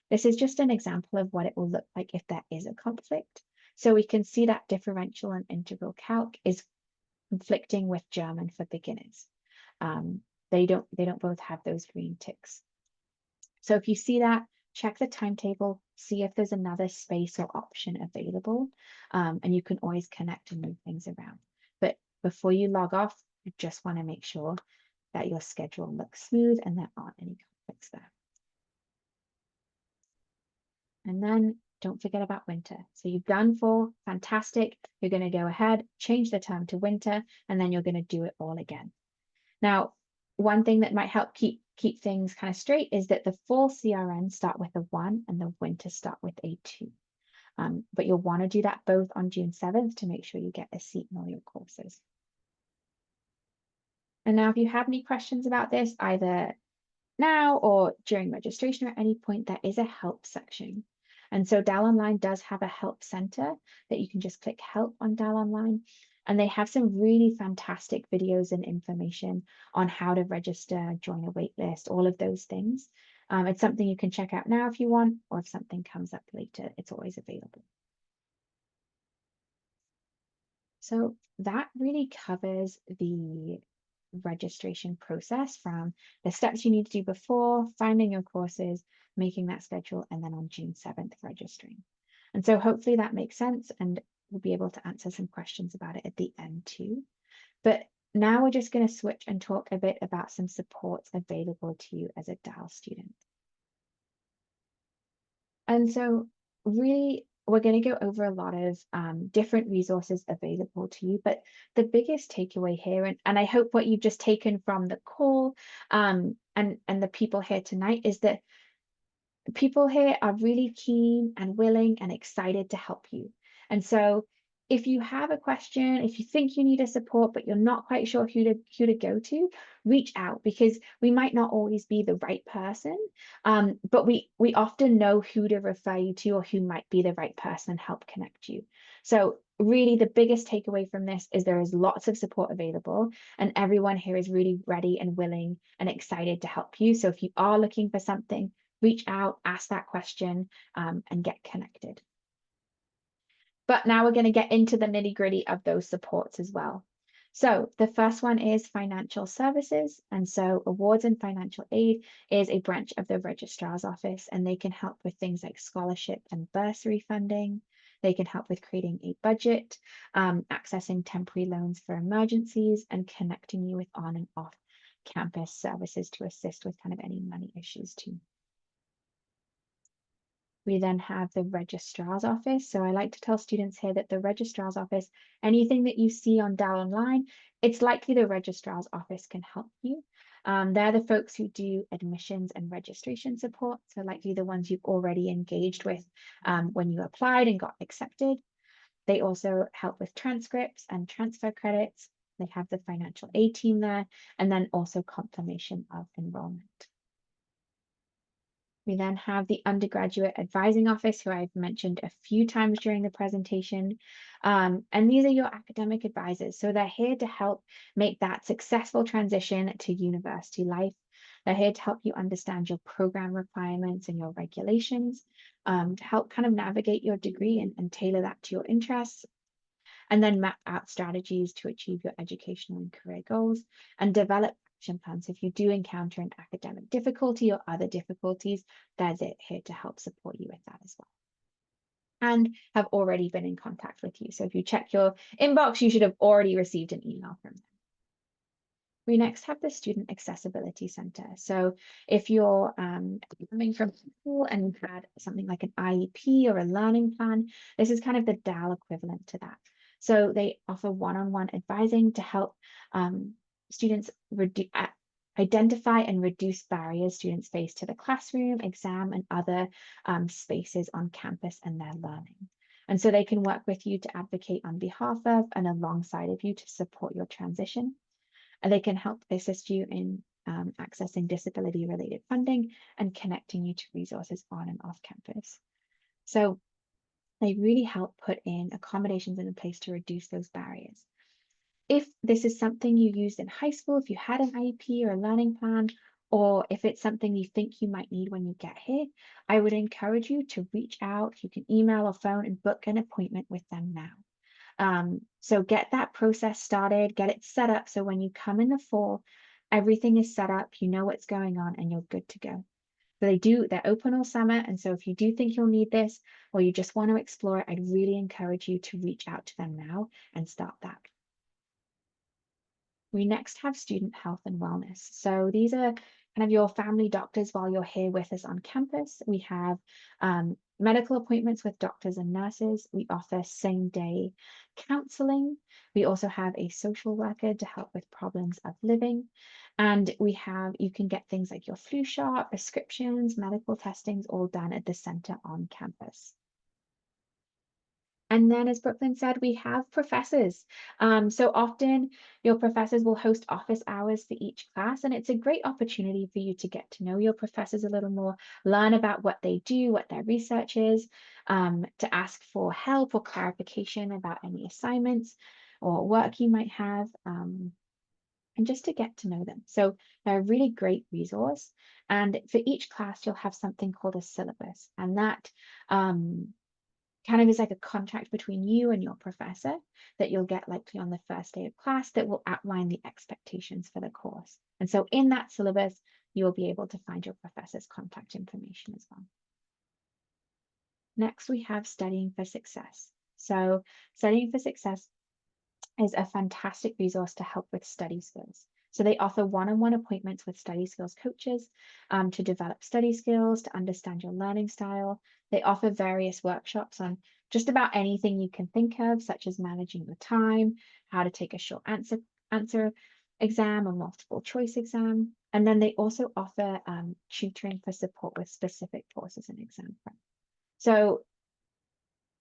Speaker 1: This is just an example of what it will look like if there is a conflict. So we can see that differential and integral calc is conflicting with German for beginners. They don't both have those green ticks. So if you see that, check the timetable, see if there's another space or option available, and you can always connect and move things around. But before you log off, you just want to make sure that your schedule looks smooth and there aren't any conflicts there. And then don't forget about winter. So you've done fall, fantastic. You're going to go ahead, change the term to winter, and then you're going to do it all again. Now, one thing that might help keep things kind of straight is that the fall CRN start with a 1 and the winter start with a 2. But you'll want to do that both on June 7th to make sure you get a seat in all your courses. And now if you have any questions about this, either now or during registration or at any point, there is a help section. And so Dal Online does have a help center that you can just click help on Dal Online. And they have some really fantastic videos and information on how to register, join a wait list, all of those things. It's something you can check out now if you want, or if something comes up later, it's always available. So that really covers the registration process, from the steps you need to do before, finding your courses, making that schedule, and then on June 7th, registering. And so hopefully that makes sense, and we'll be able to answer some questions about it at the end too. But now we're just going to switch and talk a bit about some supports available to you as a DAL student. And so really, we're going to go over a lot of different resources available to you, but the biggest takeaway here, and I hope what you've just taken from the call and the people here tonight, is that people here are really keen and willing and excited to help you. And so if you have a question, if you think you need a support, but you're not quite sure who to go to, reach out, because we might not always be the right person, but we often know who to refer you to or who might be the right person and help connect you. So really the biggest takeaway from this is there is lots of support available, and everyone here is really ready and willing and excited to help you. So if you are looking for something, reach out, ask that question, and get connected. But now we're going to get into the nitty-gritty of those supports as well. So the first one is financial services. And so awards and financial aid is a branch of the registrar's office, and they can help with things like scholarship and bursary funding. They can help with creating a budget, accessing temporary loans for emergencies, and connecting you with on and off campus services to assist with kind of any money issues too. We then have the registrar's office. So I like to tell students here that the registrar's office, anything that you see on Dal Online, it's likely the registrar's office can help you. They're the folks who do admissions and registration support, so likely the ones you've already engaged with when you applied and got accepted. They also help with transcripts and transfer credits. They have the financial aid team there, and then also confirmation of enrollment. We then have the undergraduate advising office, who I've mentioned a few times during the presentation. And these are your academic advisors. So they're here to help make that successful transition to university life. They're here to help you understand your program requirements and your regulations, to help kind of navigate your degree and tailor that to your interests, and then map out strategies to achieve your educational and career goals, and develop action plans. If you do encounter an academic difficulty or other difficulties, there's it here to help support you with that as well, and have already been in contact with you. So if you check your inbox, you should have already received an email from them. We next have the Student Accessibility Center. So if you're coming from school and you've had something like an IEP or a learning plan, this is kind of the DAL equivalent to that. So they offer one-on-one advising to help students identify and reduce barriers students face to the classroom, exam, and other spaces on campus and their learning. And so they can work with you to advocate on behalf of and alongside of you to support your transition. And they can help assist you in accessing disability-related funding and connecting you to resources on and off campus. So they really help put in accommodations in place to reduce those barriers. If this is something you used in high school, if you had an IEP or a learning plan, or if it's something you think you might need when you get here, I would encourage you to reach out. You can email or phone and book an appointment with them now. So get that process started, get it set up, so when you come in the fall, everything is set up, you know what's going on, and you're good to go. So they're open all summer, and so if you do think you'll need this, or you just want to explore it, I'd really encourage you to reach out to them now and start that. We next have student health and wellness. So these are kind of your family doctors while you're here with us on campus. We have medical appointments with doctors and nurses. We offer same-day counseling. We also have a social worker to help with problems of living. And you can get things like your flu shot, prescriptions, medical testings, all done at the center on campus. And then, as Brooklyn said, we have professors. So often your professors will host office hours for each class, and it's a great opportunity for you to get to know your professors a little more, learn about what they do, what their research is, to ask for help or clarification about any assignments or work you might have, and just to get to know them. So they're a really great resource. And for each class, you'll have something called a syllabus, and that kind of is like a contract between you and your professor that you'll get likely on the first day of class that will outline the expectations for the course. And so in that syllabus, you'll be able to find your professor's contact information as well. Next, we have studying for success. So studying for success is a fantastic resource to help with study skills. So they offer one-on-one appointments with study skills coaches to develop study skills, to understand your learning style. They offer various workshops on just about anything you can think of, such as managing your time, how to take a short answer exam or multiple choice exam. And then they also offer tutoring for support with specific courses and exam prep. So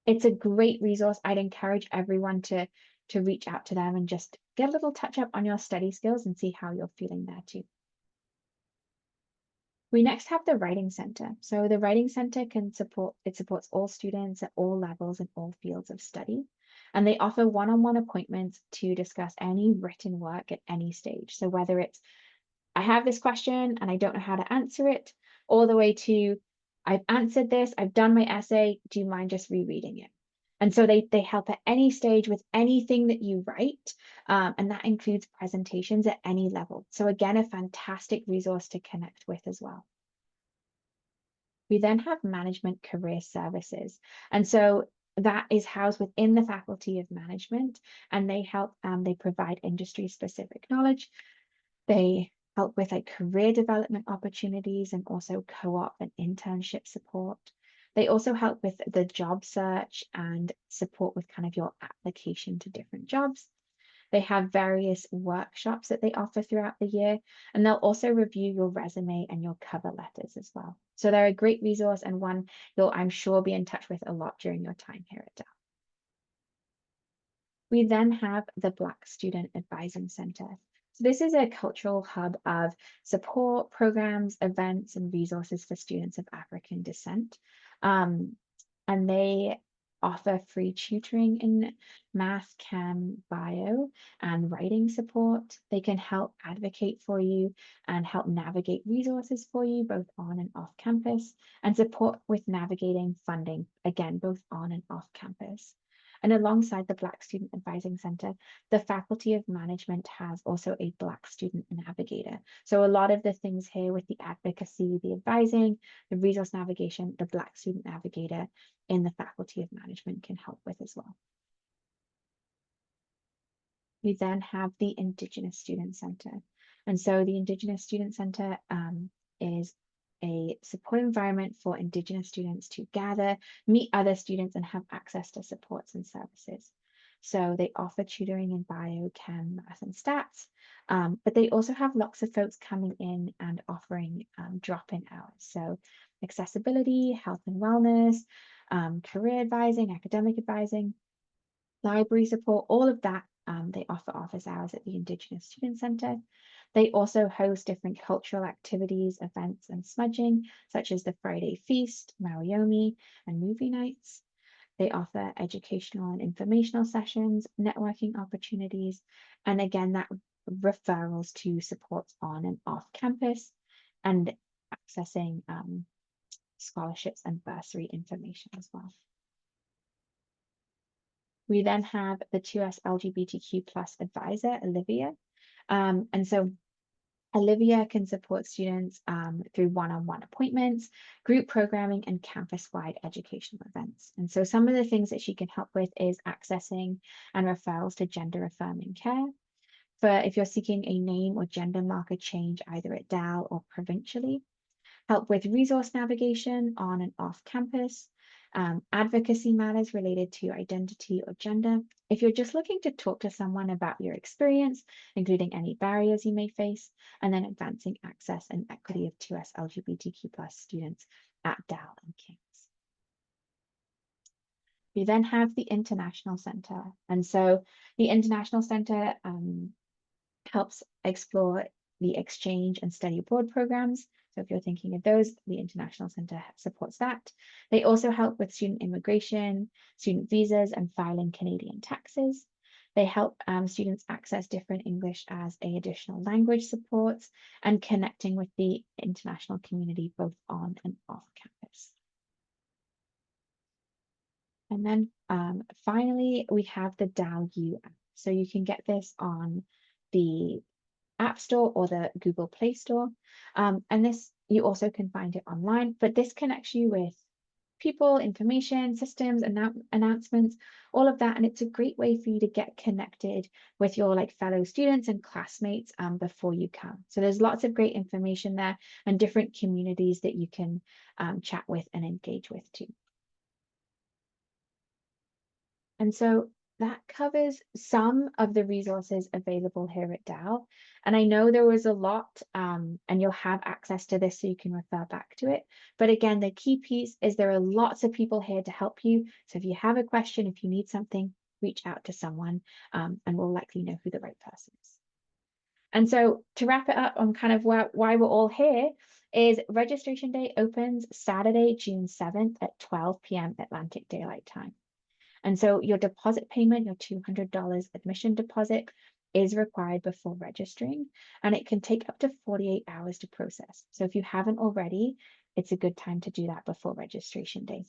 Speaker 1: it's a great resource. I'd encourage everyone to reach out to them and just get a little touch up on your study skills and see how you're feeling there too. We next have the Writing Center. So the Writing Center supports all students at all levels and all fields of study. And they offer one-on-one appointments to discuss any written work at any stage. So whether it's, I have this question and I don't know how to answer it, all the way to, I've answered this, I've done my essay, do you mind just rereading it? And so they help at any stage with anything that you write, and that includes presentations at any level. So again, a fantastic resource to connect with as well. We then have management career services. And so that is housed within the Faculty of Management, and they provide industry-specific knowledge. They help with like career development opportunities and also co-op and internship support. They also help with the job search and support with kind of your application to different jobs. They have various workshops that they offer throughout the year, and they'll also review your resume and your cover letters as well. So they're a great resource and one you'll, I'm sure, be in touch with a lot during your time here at Dell. We then have the Black Student Advising Center. So this is a cultural hub of support programs, events, and resources for students of African descent. And they offer free tutoring in math, chem, bio, and writing support. They can help advocate for you and help navigate resources for you, both on and off campus, and support with navigating funding, again, both on and off campus. And alongside the Black Student Advising Center, the Faculty of Management has also a Black Student Navigator. So a lot of the things here with the advocacy, the advising, the resource navigation, the Black Student Navigator in the Faculty of Management can help with as well. We then have the Indigenous Student Center. And so the Indigenous Student Center is a support environment for Indigenous students to gather, meet other students, and have access to supports and services. So they offer tutoring in bio, chem, math, and stats, but they also have lots of folks coming in and offering drop-in hours. So accessibility, health and wellness, career advising, academic advising, library support, all of that. They offer office hours at the Indigenous Student Center. They also host different cultural activities, events, and smudging, such as the Friday Feast, Mariomi, and movie nights. They offer educational and informational sessions, networking opportunities, and again, that referrals to supports on and off campus, and accessing scholarships and bursary information as well. We then have the 2S LGBTQ+ advisor, Olivia. And so Olivia can support students through one-on-one appointments, group programming, and campus-wide educational events. And so some of the things that she can help with is accessing and referrals to gender-affirming care, for if you're seeking a name or gender marker change either at DAL or provincially, help with resource navigation on and off campus, advocacy matters related to identity or gender. If you're just looking to talk to someone about your experience, including any barriers you may face, and then advancing access and equity of 2S LGBTQ+ students at DAL and King's. We then have the International Center. And so the International Center helps explore the exchange and study abroad programs. So if you're thinking of those, the International Center supports that. They also help with student immigration, student visas, and filing Canadian taxes. They help students access different English as an additional language supports and connecting with the international community both on and off campus. And then finally, we have the DAL U app. So you can get this on the App Store or the Google Play Store. And this, you also can find it online, but this connects you with people, information, systems, announcements, all of that. And it's a great way for you to get connected with your fellow students and classmates before you come. So there's lots of great information there and different communities that you can chat with and engage with too. And so that covers some of the resources available here at DAL. And I know there was a lot, and you'll have access to this so you can refer back to it. But again, the key piece is there are lots of people here to help you. So if you have a question, if you need something, reach out to someone and we'll likely know who the right person is. And so to wrap it up on kind of why we're all here is registration day opens Saturday, June 7th at 12 p.m. Atlantic Daylight Time. And so your deposit payment, your $200 admission deposit, is required before registering, and it can take up to 48 hours to process. So if you haven't already, it's a good time to do that before registration day.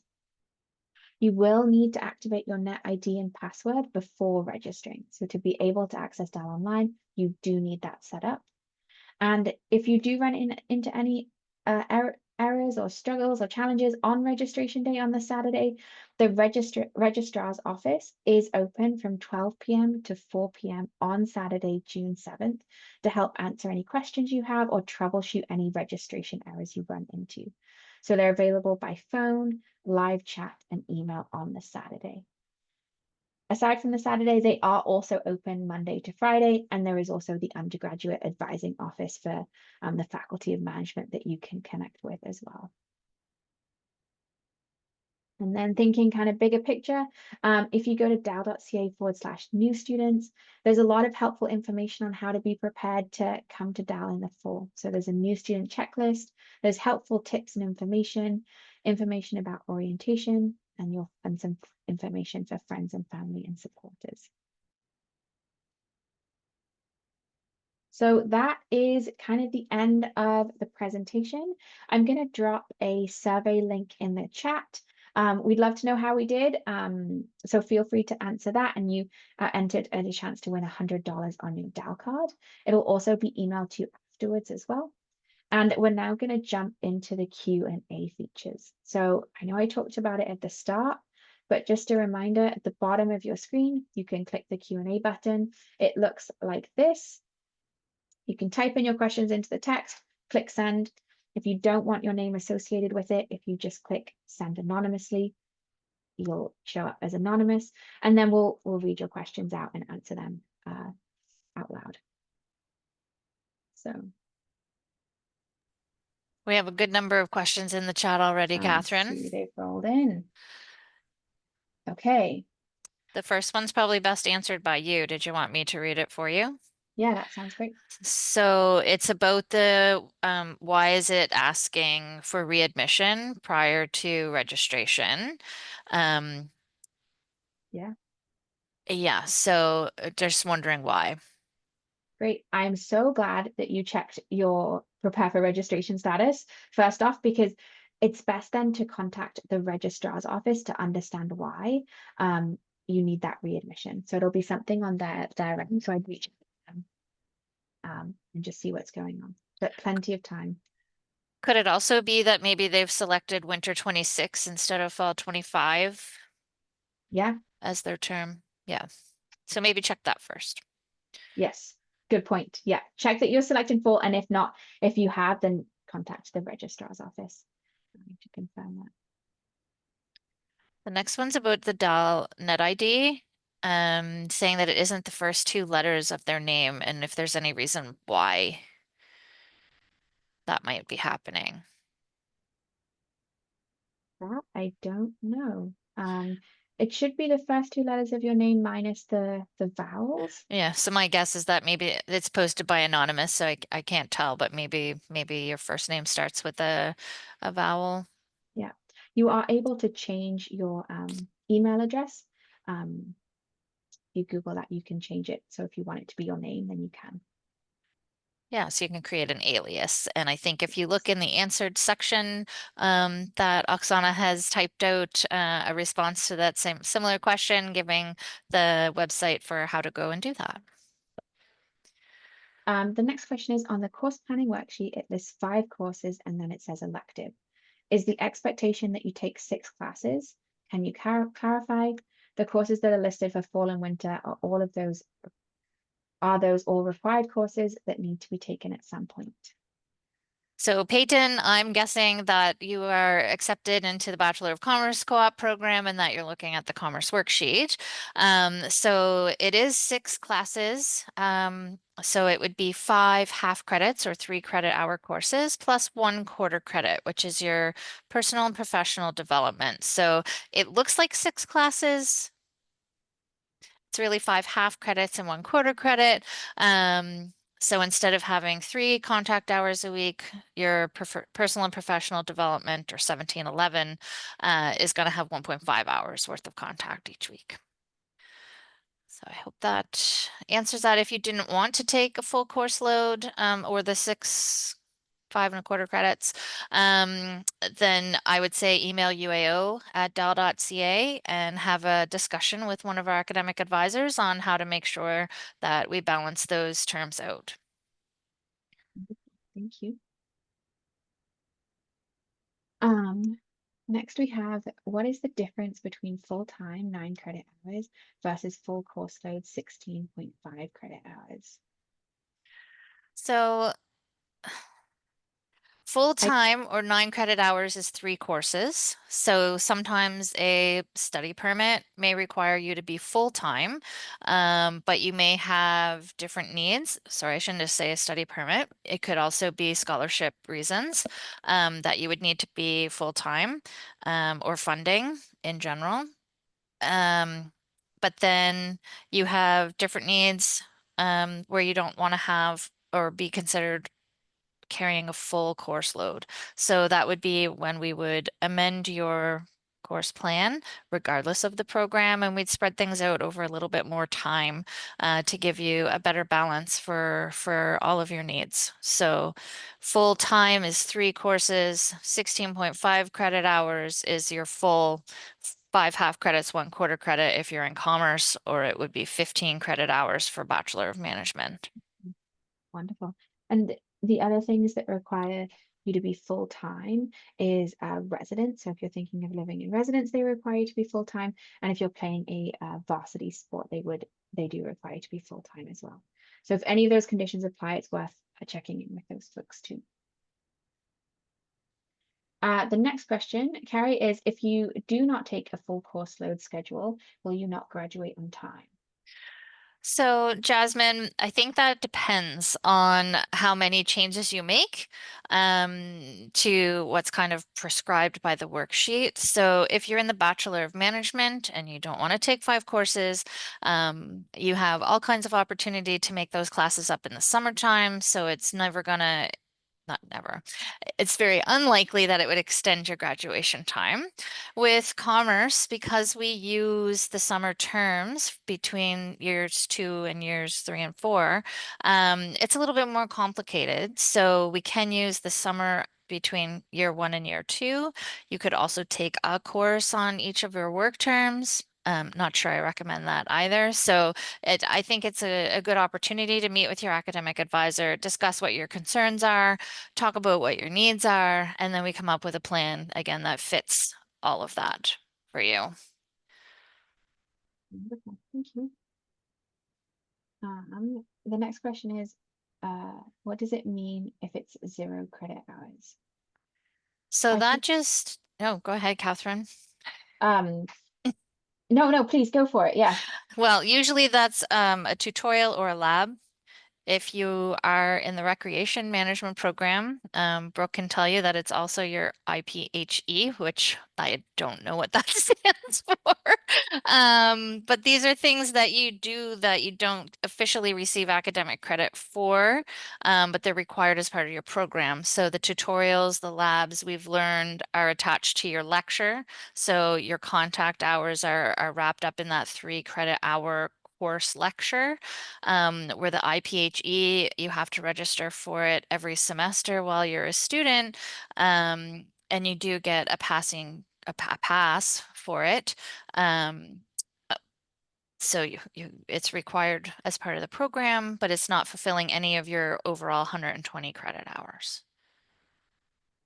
Speaker 1: You will need to activate your Net ID and password before registering. So to be able to access DAL online, you do need that set up. And if you do run into any errors or struggles or challenges on registration day on the Saturday, the registrar's office is open from 12 p.m. to 4 p.m. on Saturday, June 7th, to help answer any questions you have or troubleshoot any registration errors you run into. So they're available by phone, live chat, and email on the Saturday. Aside from the Saturday, they are also open Monday to Friday, and there is also the undergraduate advising office for the Faculty of Management that you can connect with as well. And then thinking kind of bigger picture, if you go to dal.ca/new students, there's a lot of helpful information on how to be prepared to come to DAL in the fall. So there's a new student checklist, there's helpful tips and information about orientation, and some information for friends and family and supporters. So that is kind of the end of the presentation. I'm going to drop a survey link in the chat. We'd love to know how we did. So feel free to answer that, and you entered a chance to win $100 on your DAL card. It'll also be emailed to you afterwards as well. And we're now going to jump into the Q&A features. So I know I talked about it at the start, but just a reminder, at the bottom of your screen, you can click the Q&A button. It looks like this. You can type in your questions into the text, click send. If you don't want your name associated with it, if you just click send anonymously, you'll show up as anonymous, and then we'll read your questions out and answer them out loud. So
Speaker 4: We have a good number of questions in the chat already, Catherine.
Speaker 1: see, they've rolled in. Okay.
Speaker 4: The first one's probably best answered by you. Did you want me to read it for you?
Speaker 1: Yeah, that sounds great.
Speaker 4: So it's about the why is it asking for readmission prior to registration?
Speaker 1: Yeah.
Speaker 4: Yeah, so just wondering why.
Speaker 1: Great. I'm so glad that you checked your prepare for registration status first off, because it's best then to contact the registrar's office to understand why you need that readmission. So it'll be something on their end. So I'd reach out to them and just see what's going on. But plenty of time.
Speaker 4: Could it also be that maybe they've selected winter 26 instead of fall 25?
Speaker 1: Yeah.
Speaker 4: As their term? Yeah. So maybe check that first.
Speaker 1: Yes. Good point. Yeah, check that you're selected full, and if not, if you have, then contact the registrar's office to confirm that.
Speaker 4: The next one's about the DAL net ID, saying that it isn't the first two letters of their name, and if there's any reason why that might be happening.
Speaker 1: That I don't know. It should be the first two letters of your name minus the vowels.
Speaker 4: Yeah, so my guess is that maybe it's posted by anonymous, so I can't tell, but maybe your first name starts with a vowel.
Speaker 1: Yeah, you are able to change your email address. If you Google that, you can change it. So if you want it to be your name, then you can.
Speaker 4: Yeah, so you can create an alias. And I think if you look in the answered section that Oksana has typed out a response to that similar question, giving the website for how to go and do that.
Speaker 1: The next question is on the course planning worksheet. It lists 5 courses and then it says elective. Is the expectation that you take 6 classes? Can you clarify? The courses that are listed for fall and winter are those all required courses that need to be taken at some point?
Speaker 4: So Peyton, I'm guessing that you are accepted into the Bachelor of Commerce co-op program and that you're looking at the Commerce worksheet. So it is 6 classes. So it would be 5 half credits or 3 credit hour courses plus 1 quarter credit, which is your personal and professional development. So it looks like 6 classes. It's really 5 half credits and 1 quarter credit. So instead of having 3 contact hours a week, your personal and professional development, or 1711, is going to have 1.5 hours worth of contact each week. So I hope that answers that. If you didn't want to take a full course load or the 5 1/4 credits, then I would say email uao@dal.ca and have a discussion with one of our academic advisors on how to make sure that we balance those terms out.
Speaker 1: Thank you. Next we have, what is the difference between full-time 9 credit hours versus full course load 16.5 credit hours?
Speaker 4: So full-time or 9 credit hours is 3 courses. So sometimes a study permit may require you to be full-time, but you may have different needs. Sorry, I shouldn't just say a study permit. It could also be scholarship reasons that you would need to be full-time or funding in general. But then you have different needs where you don't want to have or be considered carrying a full course load. So that would be when we would amend your course plan, regardless of the program, and we'd spread things out over a little bit more time to give you a better balance for all of your needs. So full time is 3 courses, 16.5 credit hours is your full 5 half credits, 1 quarter credit if you're in commerce, or it would be 15 credit hours for Bachelor of Management.
Speaker 1: Wonderful. And the other things that require you to be full-time is residence. So if you're thinking of living in residence, they require you to be full-time. And if you're playing a varsity sport, they do require you to be full-time as well. So if any of those conditions apply, it's worth checking in with those folks too. The next question, Carrie, is if you do not take a full course load schedule, will you not graduate on time?
Speaker 4: So, Jasmine, I think that depends on how many changes you make to what's kind of prescribed by the worksheet. So, if you're in the Bachelor of Management and you don't want to take 5 courses, you have all kinds of opportunity to make those classes up in the summertime. So, it's never gonna, not never, it's very unlikely that it would extend your graduation time. With commerce, because we use the summer terms between years 2 and years 3 and 4, it's a little bit more complicated. So we can use the summer between year 1 and year 2. You could also take a course on each of your work terms. Not sure I recommend that either. So I think it's a good opportunity to meet with your academic advisor, discuss what your concerns are, talk about what your needs are, and then we come up with a plan, again, that fits all of that for you.
Speaker 1: Wonderful. Thank you. The next question is, what does it mean if it's 0 credit hours?
Speaker 4: So
Speaker 1: I
Speaker 4: that
Speaker 1: think,
Speaker 4: just, oh, go ahead, Catherine.
Speaker 1: um, no, please go for it. Yeah.
Speaker 4: Well, usually that's a tutorial or a lab. If you are in the recreation management program, Brooke can tell you that it's also your IPHE, which I don't know what that stands for. But these are things that you do that you don't officially receive academic credit for, but they're required as part of your program. So the tutorials, the labs we've learned are attached to your lecture. So your contact hours are wrapped up in that 3 credit hour course lecture. Where the IPHE, you have to register for it every semester while you're a student, and you do get a pass for it. Uh, so it's required as part of the program, but it's not fulfilling any of your overall 120 credit hours.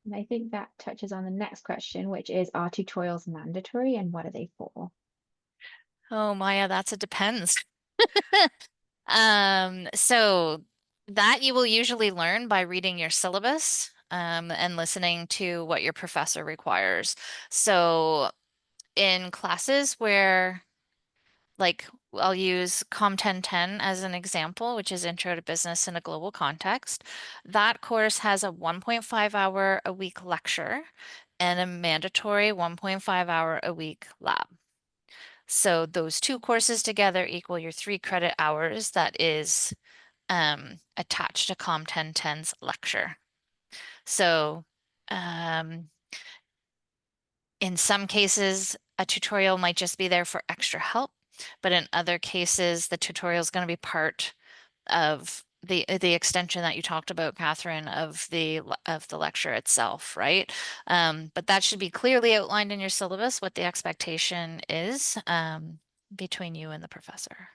Speaker 1: And I think that touches on the next question, which is, are tutorials mandatory and what are they for?
Speaker 4: Oh, Maya, that's a depends. So that you will usually learn by reading your syllabus, and listening to what your professor requires. So in classes where, like, I'll use Com 1010 as an example, which is Intro to Business in a Global Context. That course has a 1.5 hour a week lecture and a mandatory 1.5 hour a week lab. So those two courses together equal your 3 credit hours that is attached to Com 1010's lecture. So in some cases, a tutorial might just be there for extra help, but in other cases, the tutorial is going to be part of the extension that you talked about, Catherine, of the lecture itself, right? But that should be clearly outlined in your syllabus what the expectation is between you and the professor.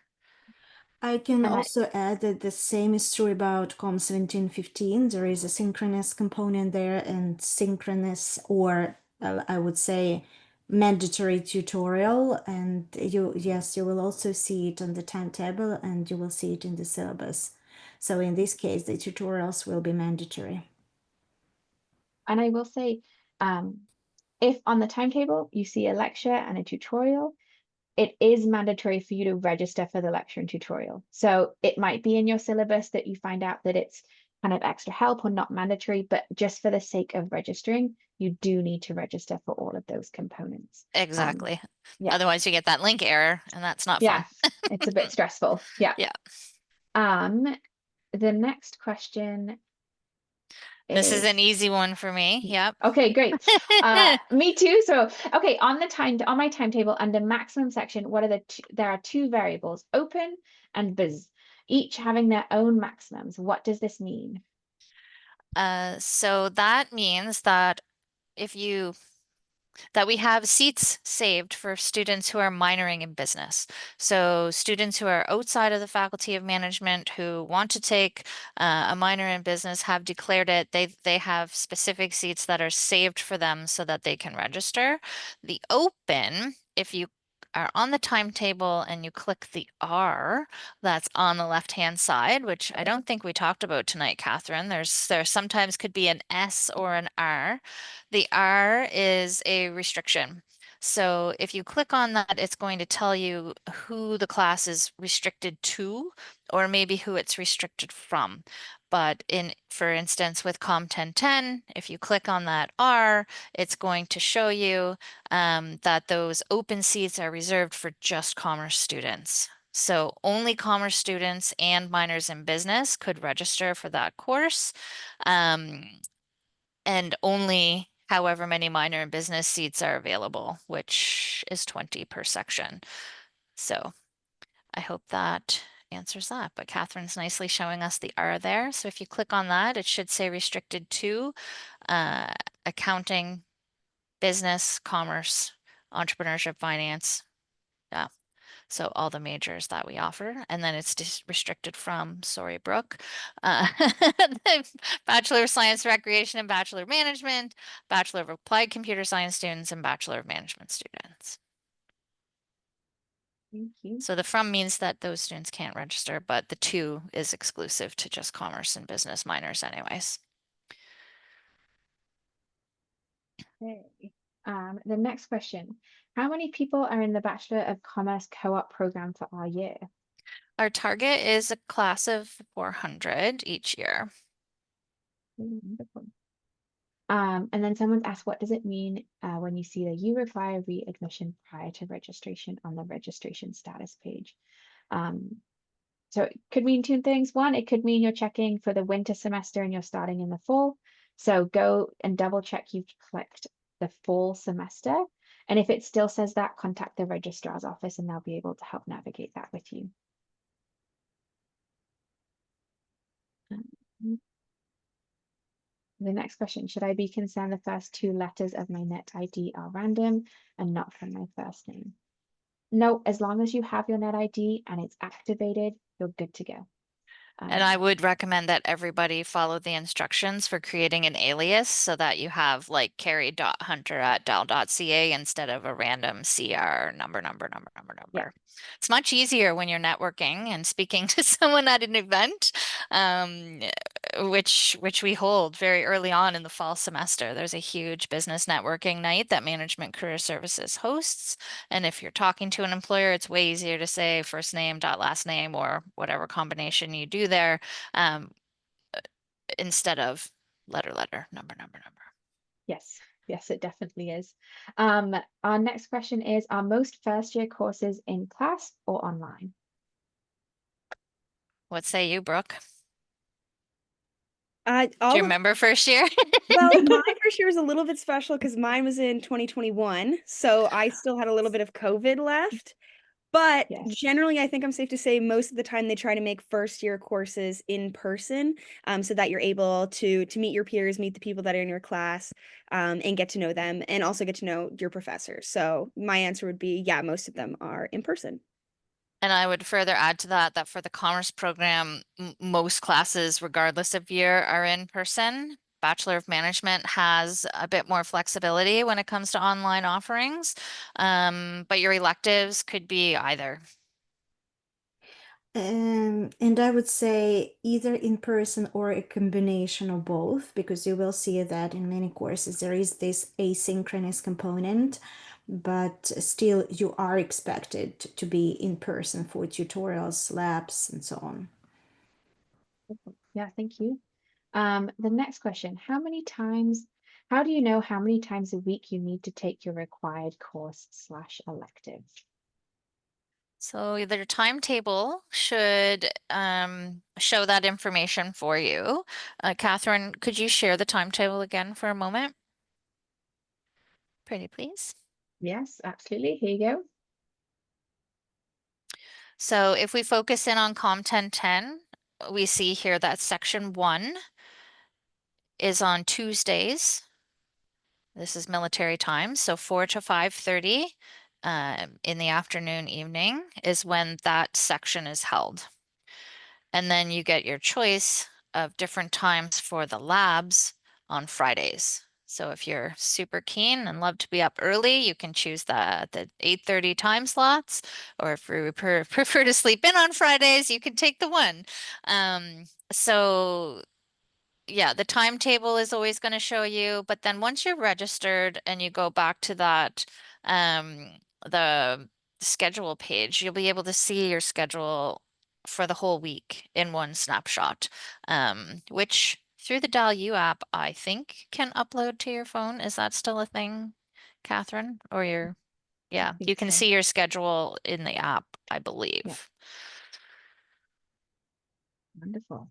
Speaker 5: I can
Speaker 1: And I,
Speaker 5: also add that the same is true about COM 1715. There is a synchronous component there and synchronous, or I would say mandatory tutorial. And yes, you will also see it on the timetable and you will see it in the syllabus. So in this case, the tutorials will be mandatory.
Speaker 1: and I will say, if on the timetable you see a lecture and a tutorial, it is mandatory for you to register for the lecture and tutorial. So it might be in your syllabus that you find out that it's kind of extra help or not mandatory, but just for the sake of registering, you do need to register for all of those components.
Speaker 4: Exactly.
Speaker 1: Yeah,
Speaker 4: Otherwise, you get that link error, and that's not
Speaker 1: yeah,
Speaker 4: fun.
Speaker 1: it's a bit stressful. Yeah.
Speaker 4: Yeah.
Speaker 1: Um, the next question
Speaker 4: This is
Speaker 1: is,
Speaker 4: an easy one for me. Yep.
Speaker 1: okay, great. Me too. So, okay, on my timetable under maximum section, what are there are 2 variables, open and biz, each having their own maximums. What does this mean?
Speaker 4: So that means that if you that we have seats saved for students who are minoring in business. So students who are outside of the Faculty of Management who want to take a minor in business have declared it. They have specific seats that are saved for them so that they can register. The open, if you are on the timetable and you click the R that's on the left-hand side, which I don't think we talked about tonight, Catherine. There sometimes could be an S or an R. The R is a restriction. So if you click on that, it's going to tell you who the class is restricted to, or maybe who it's restricted from. But for instance, with Com 1010, if you click on that R, it's going to show you that those open seats are reserved for just commerce students. So only commerce students and minors in business could register for that course. And only however many minor and business seats are available, which is 20 per section. So I hope that answers that. But Catherine's nicely showing us the R there. So if you click on that, it should say restricted to accounting, business, commerce, entrepreneurship, finance. Yeah. So all the majors that we offer, and then it's just restricted from, sorry, Brooke, the Bachelor of Science Recreation and Bachelor of Management, Bachelor of Applied Computer Science students, and Bachelor of Management students.
Speaker 1: Thank you.
Speaker 4: So the from means that those students can't register, but the to is exclusive to just commerce and business minors anyways.
Speaker 1: Okay. The next question. How many people are in the Bachelor of Commerce co-op program for our year?
Speaker 4: Our target is a class of 400 each year.
Speaker 1: Wonderful. And then someone's asked, what does it mean when you see that you require readmission prior to registration on the registration status page? So it could mean two things. One, it could mean you're checking for the winter semester and you're starting in the fall. So go and double check you've clicked the fall semester. And if it still says that, contact the registrar's office and they'll be able to help navigate that with you. The next question, should I be concerned the first two letters of my net ID are random and not from my first name? No, as long as you have your net ID and it's activated, you're good to go.
Speaker 4: And I would recommend that everybody follow the instructions for creating an alias so that you have like carrie.hunter@dal.ca instead of a random CR number.
Speaker 1: Yeah.
Speaker 4: It's much easier when you're networking and speaking to someone at an event, which we hold very early on in the fall semester. There's a huge business networking night that Management Career Services hosts. And if you're talking to an employer, it's way easier to say first name dot last name or whatever combination you do there, instead of letter, number.
Speaker 1: Yes, yes, it definitely is. Our next question is, are most first year courses in class or online?
Speaker 4: What say you, Brooke?
Speaker 3: All
Speaker 4: Do you
Speaker 3: of
Speaker 4: remember first year?
Speaker 3: Well, my first year was a little bit special because mine was in 2021, so I still had a little bit of COVID left. But
Speaker 1: Yes.
Speaker 3: generally, I think I'm safe to say most of the time they try to make first year courses in person, so that you're able to meet your peers, meet the people that are in your class, and get to know them, and also get to know your professors. So my answer would be, yeah, most of them are in person.
Speaker 4: And I would further add to that that for the commerce program, most classes, regardless of year, are in person. Bachelor of Management has a bit more flexibility when it comes to online offerings, but your electives could be either.
Speaker 5: And I would say either in person or a combination of both, because you will see that in many courses there is this asynchronous component, but still you are expected to be in person for tutorials, labs, and so on.
Speaker 1: Yeah, thank you. The next question, how do you know how many times a week you need to take your required course/elective?
Speaker 4: So your timetable should show that information for you. Catherine, could you share the timetable again for a moment? Pretty please.
Speaker 1: Yes, absolutely. Here you go.
Speaker 4: So if we focus in on Com 1010, we see here that section 1 is on Tuesdays. This is military time, so 4 to 5:30 in the afternoon, evening is when that section is held. And then you get your choice of different times for the labs on Fridays. So if you're super keen and love to be up early, you can choose the 8:30 time slots, or if you prefer to sleep in on Fridays, you can take the one. So yeah, the timetable is always going to show you, but then once you're registered and you go back to that, the schedule page, you'll be able to see your schedule for the whole week in one snapshot, which through the Dial U app, I think can upload to your phone. Is that still a thing, Catherine? Or yeah,
Speaker 1: think
Speaker 4: you can
Speaker 1: so.
Speaker 4: see your schedule in the app, I
Speaker 1: Yeah.
Speaker 4: believe.
Speaker 1: Wonderful.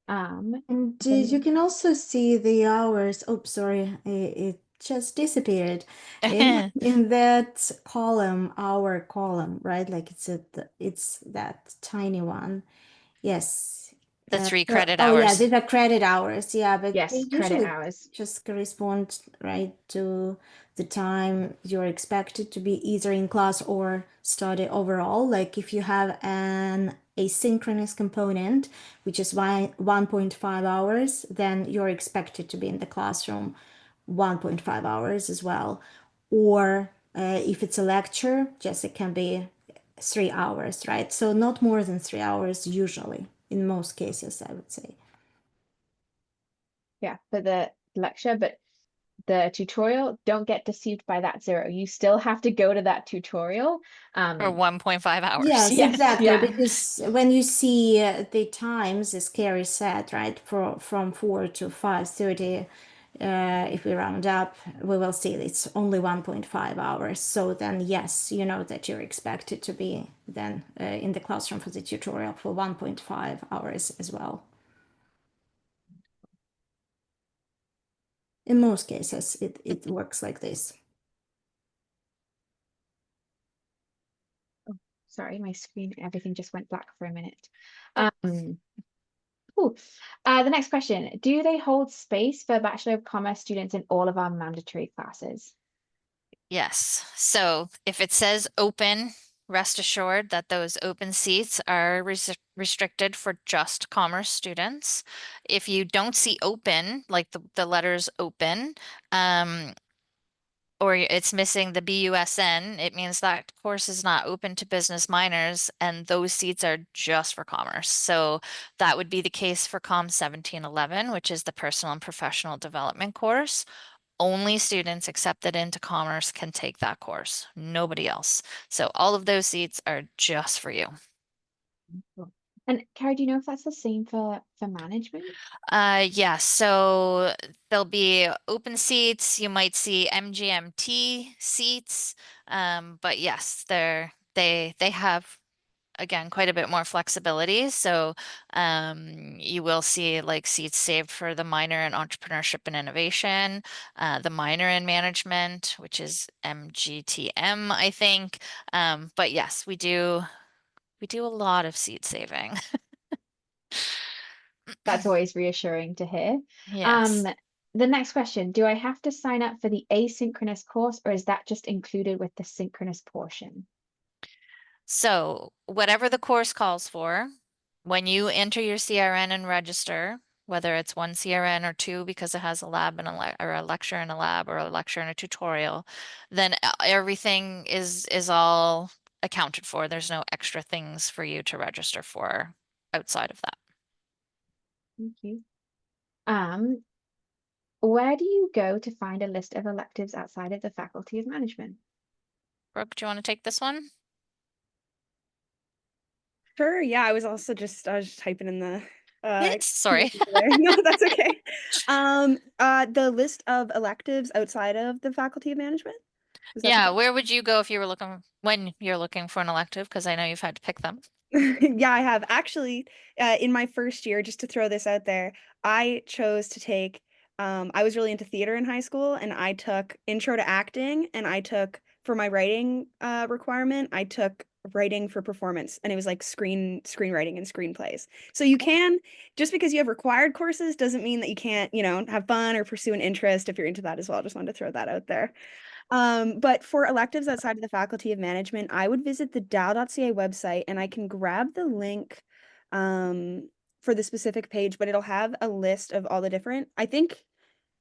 Speaker 5: And
Speaker 1: Then
Speaker 5: you can also see the hours. Oh, sorry, it just disappeared in that column, hour column, right? Like it's that tiny one. Yes.
Speaker 4: The 3
Speaker 5: So,
Speaker 4: credit
Speaker 5: oh yeah,
Speaker 4: hours.
Speaker 5: these are credit hours. Yeah, but they
Speaker 1: yes, credit
Speaker 5: usually
Speaker 1: hours.
Speaker 5: just correspond, right, to the time you're expected to be either in class or study overall. Like if you have an asynchronous component, which is 1.5 hours, then you're expected to be in the classroom 1.5 hours as well. Or if it's a lecture, just it can be 3 hours, right? So not more than 3 hours usually, in most cases, I would say.
Speaker 1: Yeah, for the lecture, but the tutorial, don't get deceived by that 0. You still have to go to that tutorial.
Speaker 4: For 1.5 hours.
Speaker 5: Yes,
Speaker 1: Yes,
Speaker 5: exactly.
Speaker 1: yeah.
Speaker 5: Because when you see the times, as Carrie said, right, from 4 to 5:30, if we round up, we will see it's only 1.5 hours. So then, yes, you know that you're expected to be then in the classroom for the tutorial for 1.5 hours as well. In most cases, it works like this.
Speaker 1: Sorry, my screen, everything just went black for a minute.
Speaker 4: Oh.
Speaker 1: Ooh. The next question, do they hold space for Bachelor of Commerce students in all of our mandatory classes?
Speaker 4: Yes. So if it says open, rest assured that those open seats are restricted for just commerce students. If you don't see open, like the letters open, or it's missing the BUSN, it means that course is not open to business minors, and those seats are just for commerce. So that would be the case for COM 1711, which is the personal and professional development course. Only students accepted into commerce can take that course, nobody else. So all of those seats are just for you.
Speaker 1: Cool. And Carrie, do you know if that's the same for management?
Speaker 4: Yeah, so there'll be open seats. You might see MGMT seats. But yes, they have again quite a bit more flexibility. So you will see like seats saved for the minor in entrepreneurship and innovation, the minor in management, which is MGTM, I think. But yes, we do a lot of seat saving.
Speaker 1: That's always reassuring to hear.
Speaker 4: Yes.
Speaker 1: The next question, do I have to sign up for the asynchronous course or is that just included with the synchronous portion?
Speaker 4: So whatever the course calls for, when you enter your CRN and register, whether it's one CRN or two because it has a lab and or a lecture and a lab or a lecture and a tutorial, then everything is all accounted for. There's no extra things for you to register for outside of that.
Speaker 1: Thank you. Where do you go to find a list of electives outside of the Faculty of Management?
Speaker 4: Brooke, do you want to take this one?
Speaker 3: Sure. Yeah, I was just typing in the
Speaker 4: Sorry.
Speaker 3: No, that's okay. The list of electives outside of the Faculty of Management. Was that the
Speaker 4: Yeah, where would you go if you were looking when you're looking for an elective? Because I know you've had to pick them.
Speaker 3: Yeah, I have actually in my first year, just to throw this out there, I chose to take I was really into theater in high school and I took intro to acting and I took for my writing requirement, I took writing for performance and it was like screenwriting and screenplays. So you can just because you have required courses doesn't mean that you can't, have fun or pursue an interest if you're into that as well. Just wanted to throw that out there. But for electives outside of the Faculty of Management, I would visit the dal.ca website and I can grab the link for the specific page, but it'll have a list of all the different, I think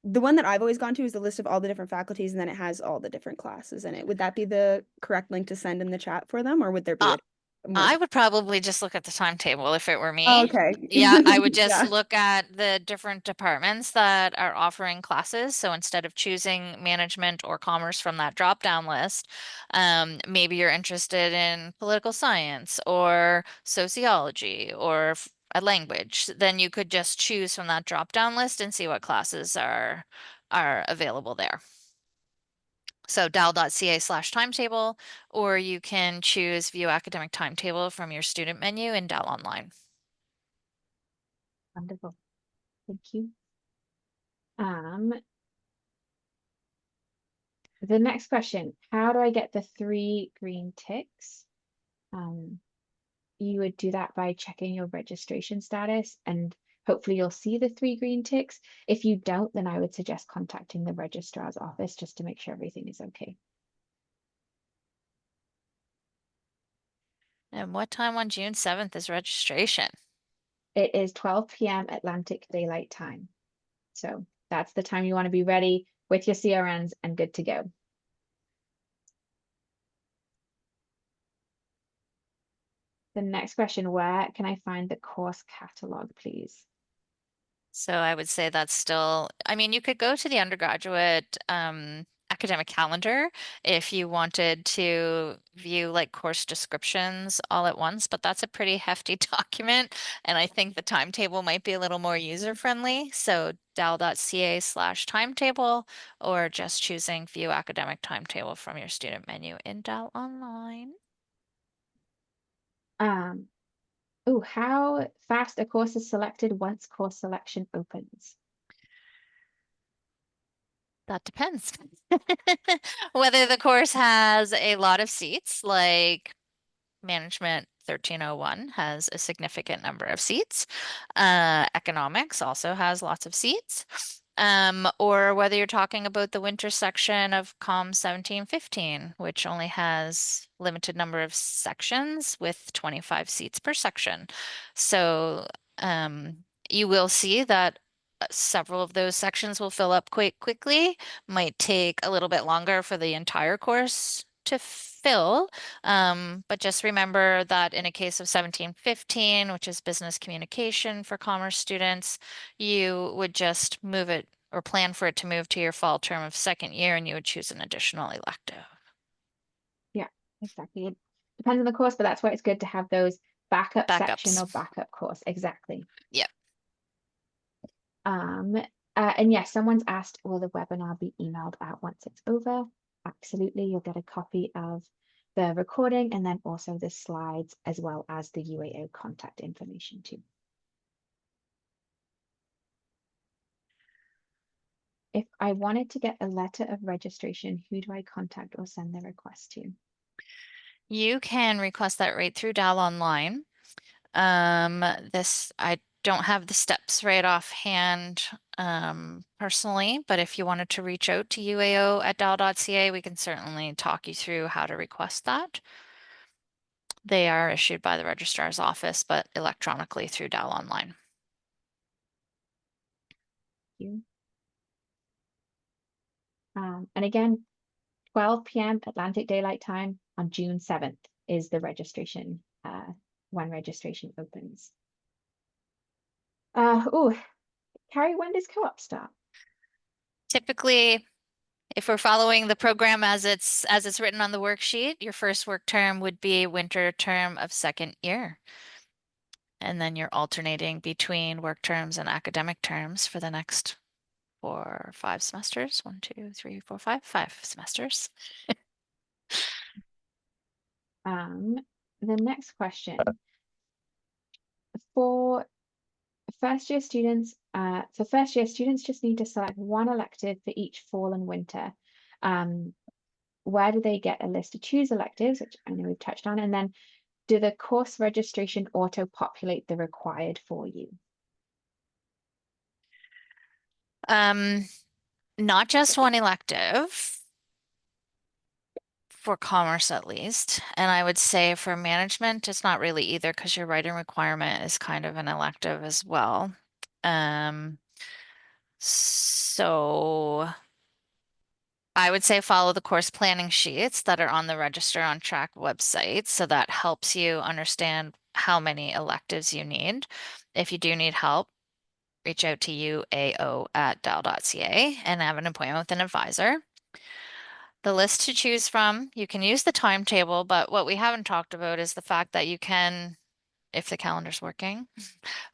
Speaker 3: the one that I've always gone to is the list of all the different faculties and then it has all the different classes in it. Would that be the correct link to send in the chat for them or would there be
Speaker 4: Uh,
Speaker 3: a more?
Speaker 4: I would probably just look at the timetable if it were
Speaker 3: Oh,
Speaker 4: me.
Speaker 3: okay.
Speaker 4: Yeah, I would just
Speaker 3: Yeah.
Speaker 4: look at the different departments that are offering classes. So instead of choosing management or commerce from that drop-down list, maybe you're interested in political science or sociology or a language. Then you could just choose from that drop-down list and see what classes are available there. So dal.ca/timetable, or you can choose view academic timetable from your student menu in Dal Online.
Speaker 1: Wonderful. Thank you. The next question, how do I get the 3 green ticks? You would do that by checking your registration status and hopefully you'll see the 3 green ticks. If you don't, then I would suggest contacting the registrar's office just to make sure everything is okay.
Speaker 4: And what time on June 7th is registration?
Speaker 1: It is 12 p.m. Atlantic Daylight Time. So that's the time you want to be ready with your CRNs and good to go. The next question, where can I find the course catalog, please?
Speaker 4: So I would say that's still, I mean, you could go to the undergraduate academic calendar if you wanted to view like course descriptions all at once, but that's a pretty hefty document. And I think the timetable might be a little more user-friendly. So dal.ca/timetable, or just choosing view academic timetable from your student menu in Dal Online.
Speaker 1: Oh, how fast a course is selected once course selection opens?
Speaker 4: That depends. Whether the course has a lot of seats, like Management 1301 has a significant number of seats. Economics also has lots of seats. Or whether you're talking about the winter section of Com 1715, which only has limited number of sections with 25 seats per section. So you will see that several of those sections will fill up quite quickly, might take a little bit longer for the entire course to fill. But just remember that in a case of 1715, which is business communication for commerce students, you would just move it or plan for it to move to your fall term of second year, and you would choose an additional elective.
Speaker 1: Yeah, exactly. It depends on the course, but that's why it's good to have those backup section
Speaker 4: Backups.
Speaker 1: or backup course. Exactly.
Speaker 4: Yep.
Speaker 1: And yes, someone's asked, will the webinar be emailed out once it's over? Absolutely. You'll get a copy of the recording and then also the slides as well as the UAO contact information too. If I wanted to get a letter of registration, who do I contact or send the request to?
Speaker 4: You can request that right through Dal Online. I don't have the steps right offhand personally, but if you wanted to reach out to UAO at dal.ca, we can certainly talk you through how to request that. They are issued by the registrar's office, but electronically through Dal Online.
Speaker 1: Thank you. And again, 12 p.m. Atlantic Daylight Time on June 7th is the registration, when registration opens. Oh, Carrie, when does co-op start?
Speaker 4: Typically, if we're following the program as it's written on the worksheet, your first work term would be winter term of second year. And then you're alternating between work terms and academic terms for the next 4 or 5 semesters. 1, 2, 3, 4, 5 semesters.
Speaker 1: The next question. For first year students, just need to select one elective for each fall and winter. Where do they get a list to choose electives, which I know we've touched on, and then do the course registration auto-populate the required for you?
Speaker 4: Not just one elective, for commerce at least. And I would say for management, it's not really either, because your writing requirement is kind of an elective as well. So I would say follow the course planning sheets that are on the Register on Track website. So that helps you understand how many electives you need. If you do need help, reach out to UAO at dal.ca and have an appointment with an advisor. The list to choose from, you can use the timetable, but what we haven't talked about is the fact that you can, if the calendar's working,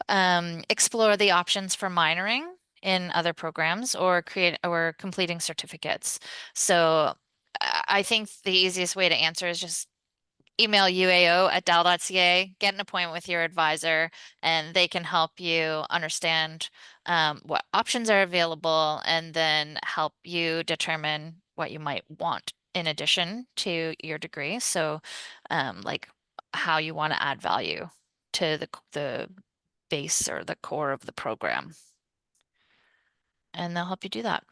Speaker 4: explore the options for minoring in other programs or completing certificates. So I think the easiest way to answer is just email UAO at dal.ca, get an appointment with your advisor, and they can help you understand what options are available and then help you determine what you might want in addition to your degree. So like how you want to add value to the base or the core of the program. And they'll help you do that.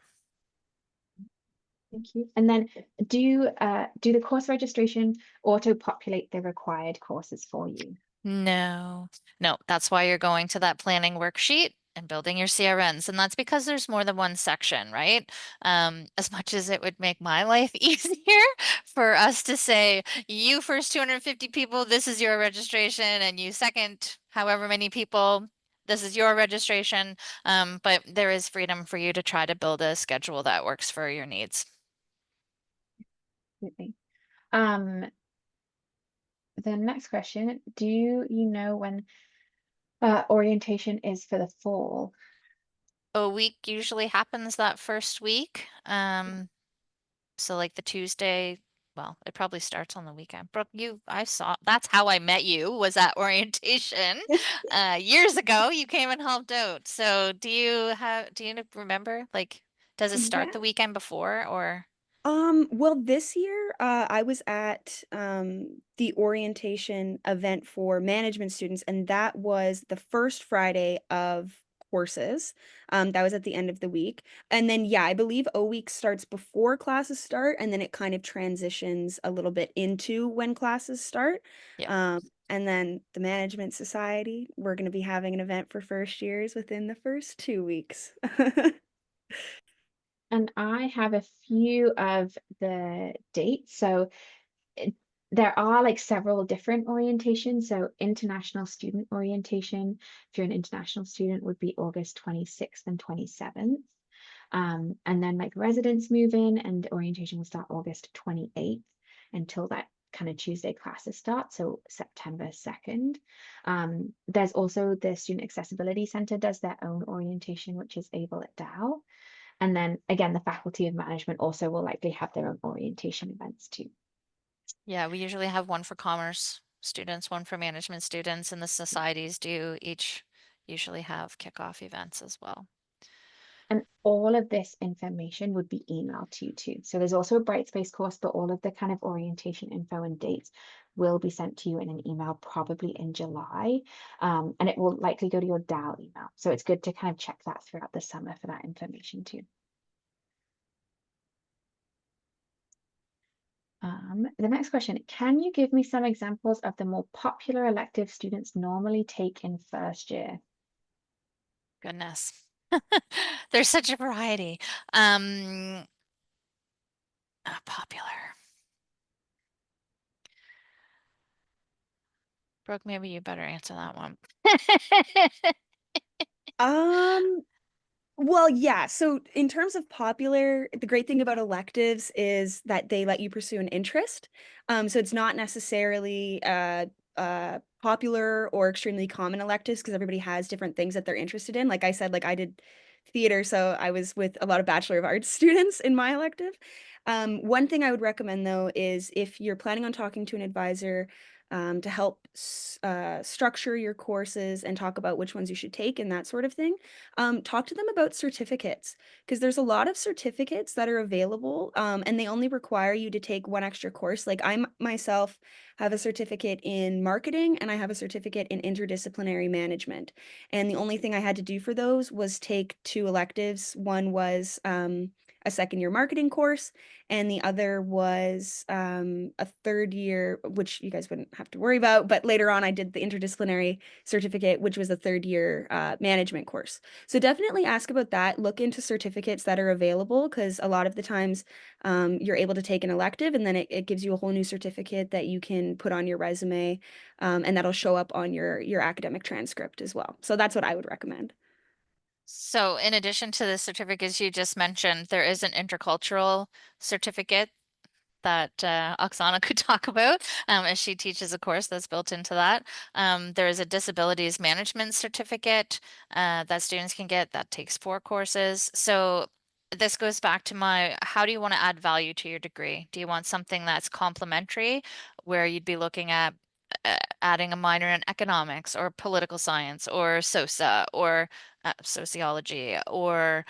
Speaker 1: Thank you. And then do the course registration auto-populate the required courses for you?
Speaker 4: No, that's why you're going to that planning worksheet and building your CRNs. And that's because there's more than one section, right? As much as it would make my life easier for us to say, you first 250 people, this is your registration, and you second however many people, this is your registration. But there is freedom for you to try to build a schedule that works for your needs.
Speaker 1: Absolutely. The next question, do you know when orientation is for the fall?
Speaker 4: A week usually happens that first week. So like the Tuesday, well, it probably starts on the weekend. Brooke, I saw, that's how I met you, was at orientation. Years ago, you came and helped out. So do you remember, like, does it start
Speaker 3: Yeah.
Speaker 4: the weekend before or?
Speaker 3: Well, this year, I was at the orientation event for management students, and that was the first Friday of courses. That was at the end of the week. And then, yeah, I believe O week starts before classes start, and then it kind of transitions a little bit into when classes start.
Speaker 4: Yeah.
Speaker 3: And then the Management Society, we're going to be having an event for first years within the first 2 weeks.
Speaker 1: And I have a few of the dates. So it, there are like several different orientations. So international student orientation, if you're an international student, would be August 26th and 27th. And then like residents move in and orientation will start August 28th until that kind of Tuesday classes start, so September 2nd. There's also the Student Accessibility Center does their own orientation, which is able at Dow. And then again, the Faculty of Management also will likely have their own orientation events too.
Speaker 4: Yeah, we usually have one for commerce students, one for management students, and the societies do each usually have kickoff events as well.
Speaker 1: And all of this information would be emailed to you too. So there's also a Brightspace course, but all of the kind of orientation info and dates will be sent to you in an email probably in July. And it will likely go to your DAO email. So it's good to kind of check that throughout the summer for that information too. The next question, can you give me some examples of the more popular electives students normally take in first year?
Speaker 4: Goodness. There's such a variety. Popular. Brooke, maybe you better answer that one.
Speaker 3: Um, Well, yeah. So in terms of popular, the great thing about electives is that they let you pursue an interest. So it's not necessarily popular or extremely common electives because everybody has different things that they're interested in. Like I said, like I did theater, so I was with a lot of Bachelor of Arts students in my elective. One thing I would recommend though is if you're planning on talking to an advisor to help structure your courses and talk about which ones you should take and that sort of thing, talk to them about certificates because there's a lot of certificates that are available and they only require you to take one extra course. Like myself have a certificate in marketing and I have a certificate in interdisciplinary management. And the only thing I had to do for those was take two electives. One was a second year marketing course, and the other was a third year, which you guys wouldn't have to worry about. But later on, I did the interdisciplinary certificate, which was a third year management course. So definitely ask about that. Look into certificates that are available because a lot of the times you're able to take an elective and then it gives you a whole new certificate that you can put on your resume and that'll show up on your academic transcript as well. So that's what I would recommend.
Speaker 4: So in addition to the certificates you just mentioned, there is an intercultural certificate that Oksana could talk about as she teaches a course that's built into that. There is a disabilities management certificate that students can get that takes 4 courses. So this goes back to how do you want to add value to your degree? Do you want something that's complementary where you'd be looking at adding a minor in economics or political science or SOSA or sociology or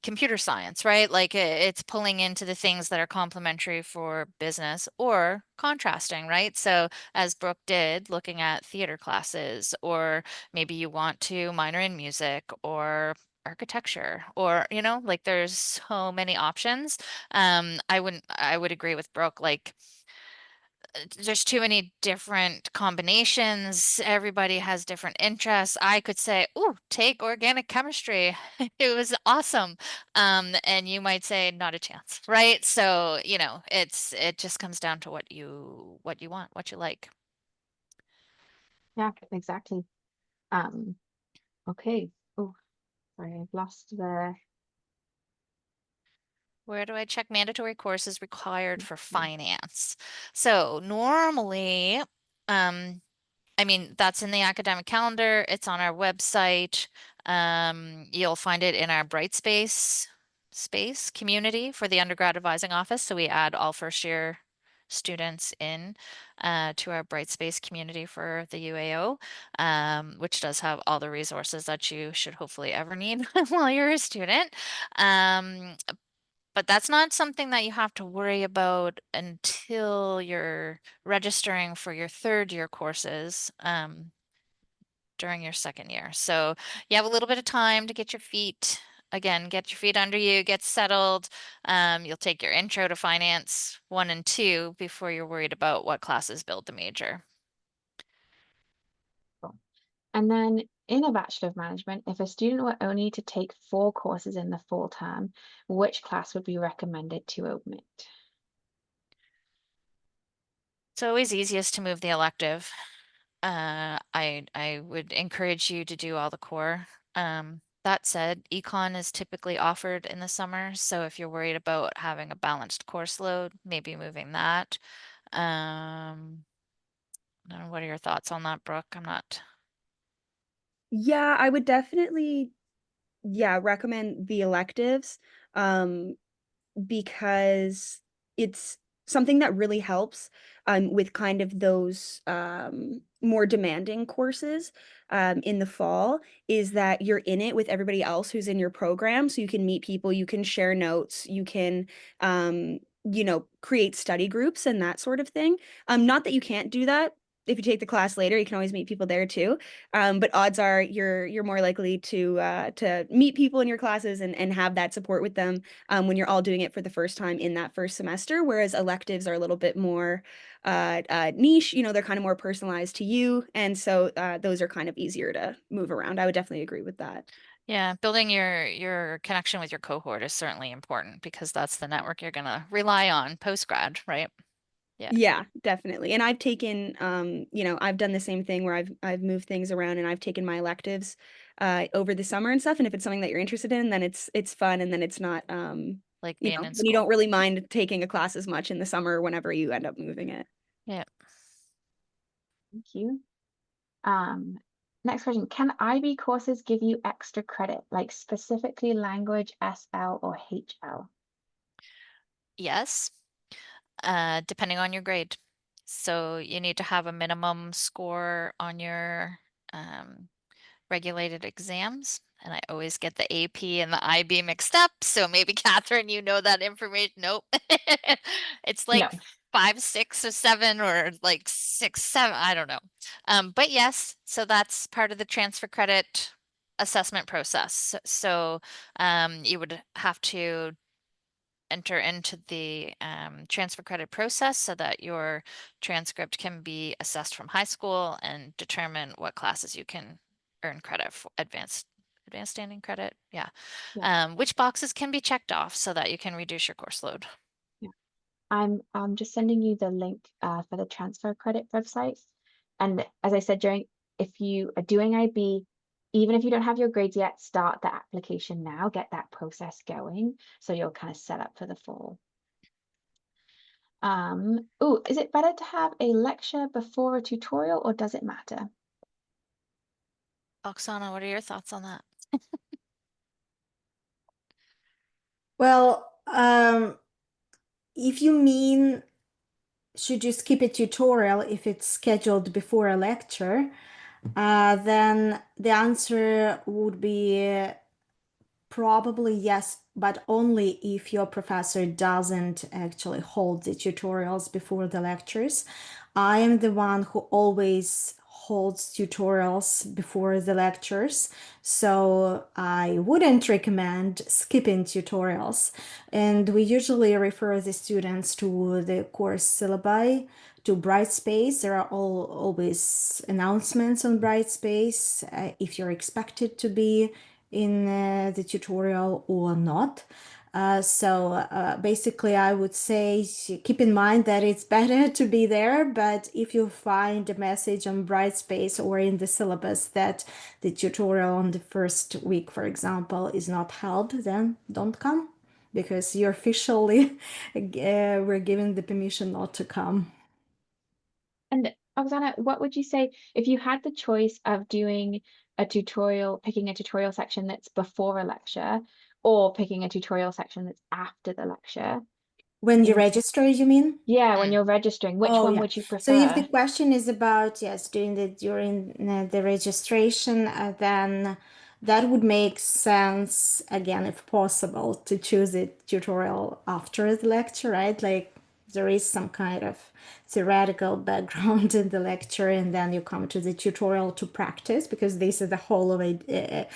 Speaker 4: computer science, right? Like it's pulling into the things that are complementary for business or contrasting, right? So as Brooke did, looking at theater classes, or maybe you want to minor in music or architecture or like there's so many options. I would agree with Brooke, like there's too many different combinations. Everybody has different interests. I could say, "Ooh, take organic chemistry." It was awesome. And you might say, "Not a chance," right? So, it just comes down to what you want, what you like.
Speaker 1: Yeah, exactly. Um, okay. Oh, sorry, I've lost the.
Speaker 4: Where do I check mandatory courses required for finance? So normally, that's in the academic calendar. It's on our website. You'll find it in our Brightspace space community for the undergrad advising office. So we add all first year students in to our Brightspace community for the UAO, which does have all the resources that you should hopefully ever need while you're a student. Um, but that's not something that you have to worry about until you're registering for your third year courses during your second year. So you have a little bit of time to get your feet, under you, get settled. You'll take your intro to finance 1 and 2 before you're worried about what classes build the major.
Speaker 1: And then in a Bachelor of Management, if a student were only to take 4 courses in the fall term, which class would be recommended to omit?
Speaker 4: It's always easiest to move the elective. I would encourage you to do all the core. That said, econ is typically offered in the summer, so if you're worried about having a balanced course load, maybe moving that. I don't know, what are your thoughts on that, Brooke? I'm not.
Speaker 3: Yeah, I would definitely, recommend the electives. Because it's something that really helps with kind of those more demanding courses in the fall is that you're in it with everybody else who's in your program. So you can meet people, you can share notes, you can, create study groups and that sort of thing. Not that you can't do that. If you take the class later, you can always meet people there too. But odds are you're more likely to meet people in your classes and have that support with them when you're all doing it for the first time in that first semester, whereas electives are a little bit more niche. They're kind of more personalized to you, and so those are kind of easier to move around. I would definitely agree with that.
Speaker 4: Yeah, building your connection with your cohort is certainly important because that's the network you're gonna rely on post-grad, right? Yeah.
Speaker 3: Yeah, definitely. And I've taken, I've done the same thing where I've moved things around and I've taken my electives over the summer and stuff. And if it's something that you're interested in, then it's fun and then it's not,
Speaker 4: Like being in
Speaker 3: then you
Speaker 4: school.
Speaker 3: don't really mind taking a class as much in the summer whenever you end up moving it.
Speaker 4: Yeah.
Speaker 1: Thank you. Next question. Can IB courses give you extra credit, like specifically language, SL, or HL?
Speaker 4: Yes, depending on your grade. So you need to have a minimum score on your regulated exams. And I always get the AP and the IB mixed up. So maybe Catherine, you know that information. Nope. It's
Speaker 1: No.
Speaker 4: like 5, 6, or 7, or like 6, 7. I don't know. But yes, so that's part of the transfer credit assessment process. So you would have to enter into the transfer credit process so that your transcript can be assessed from high school and determine what classes you can earn credit for, advanced standing credit. Yeah.
Speaker 1: Yeah.
Speaker 4: Which boxes can be checked off so that you can reduce your course load.
Speaker 1: Yeah. I'm just sending you the link for the transfer credit website. And as I said, if you are doing IB, even if you don't have your grades yet, start the application now, get that process going, so you're kind of set up for the fall. Oh, is it better to have a lecture before a tutorial, or does it matter?
Speaker 4: Oksana, what are your thoughts on that?
Speaker 5: Well, if you mean should you skip a tutorial if it's scheduled before a lecture, then the answer would be probably yes, but only if your professor doesn't actually hold the tutorials before the lectures. I am the one who always holds tutorials before the lectures, so I wouldn't recommend skipping tutorials. And we usually refer the students to the course syllabi, to Brightspace. There are always announcements on Brightspace if you're expected to be in the tutorial or not. Basically, I would say keep in mind that it's better to be there, but if you find a message on Brightspace or in the syllabus that the tutorial on the first week, for example, is not held, then don't come because you're officially we're given the permission not to come.
Speaker 1: And Oksana, what would you say if you had the choice of doing a tutorial, picking a tutorial section that's before a lecture, or picking a tutorial section that's after the lecture?
Speaker 5: When you
Speaker 1: In
Speaker 5: register, you mean?
Speaker 1: Yeah, when
Speaker 4: Mm.
Speaker 1: you're registering, which
Speaker 5: Oh,
Speaker 1: one
Speaker 5: yeah.
Speaker 1: would you
Speaker 5: So if the
Speaker 1: prefer?
Speaker 5: question is about, yes, doing the during the registration, then that would make sense, again, if possible, to choose a tutorial after the lecture, right? Like there is some kind of theoretical background in the lecture, and then you come to the tutorial to practice because this is the whole idea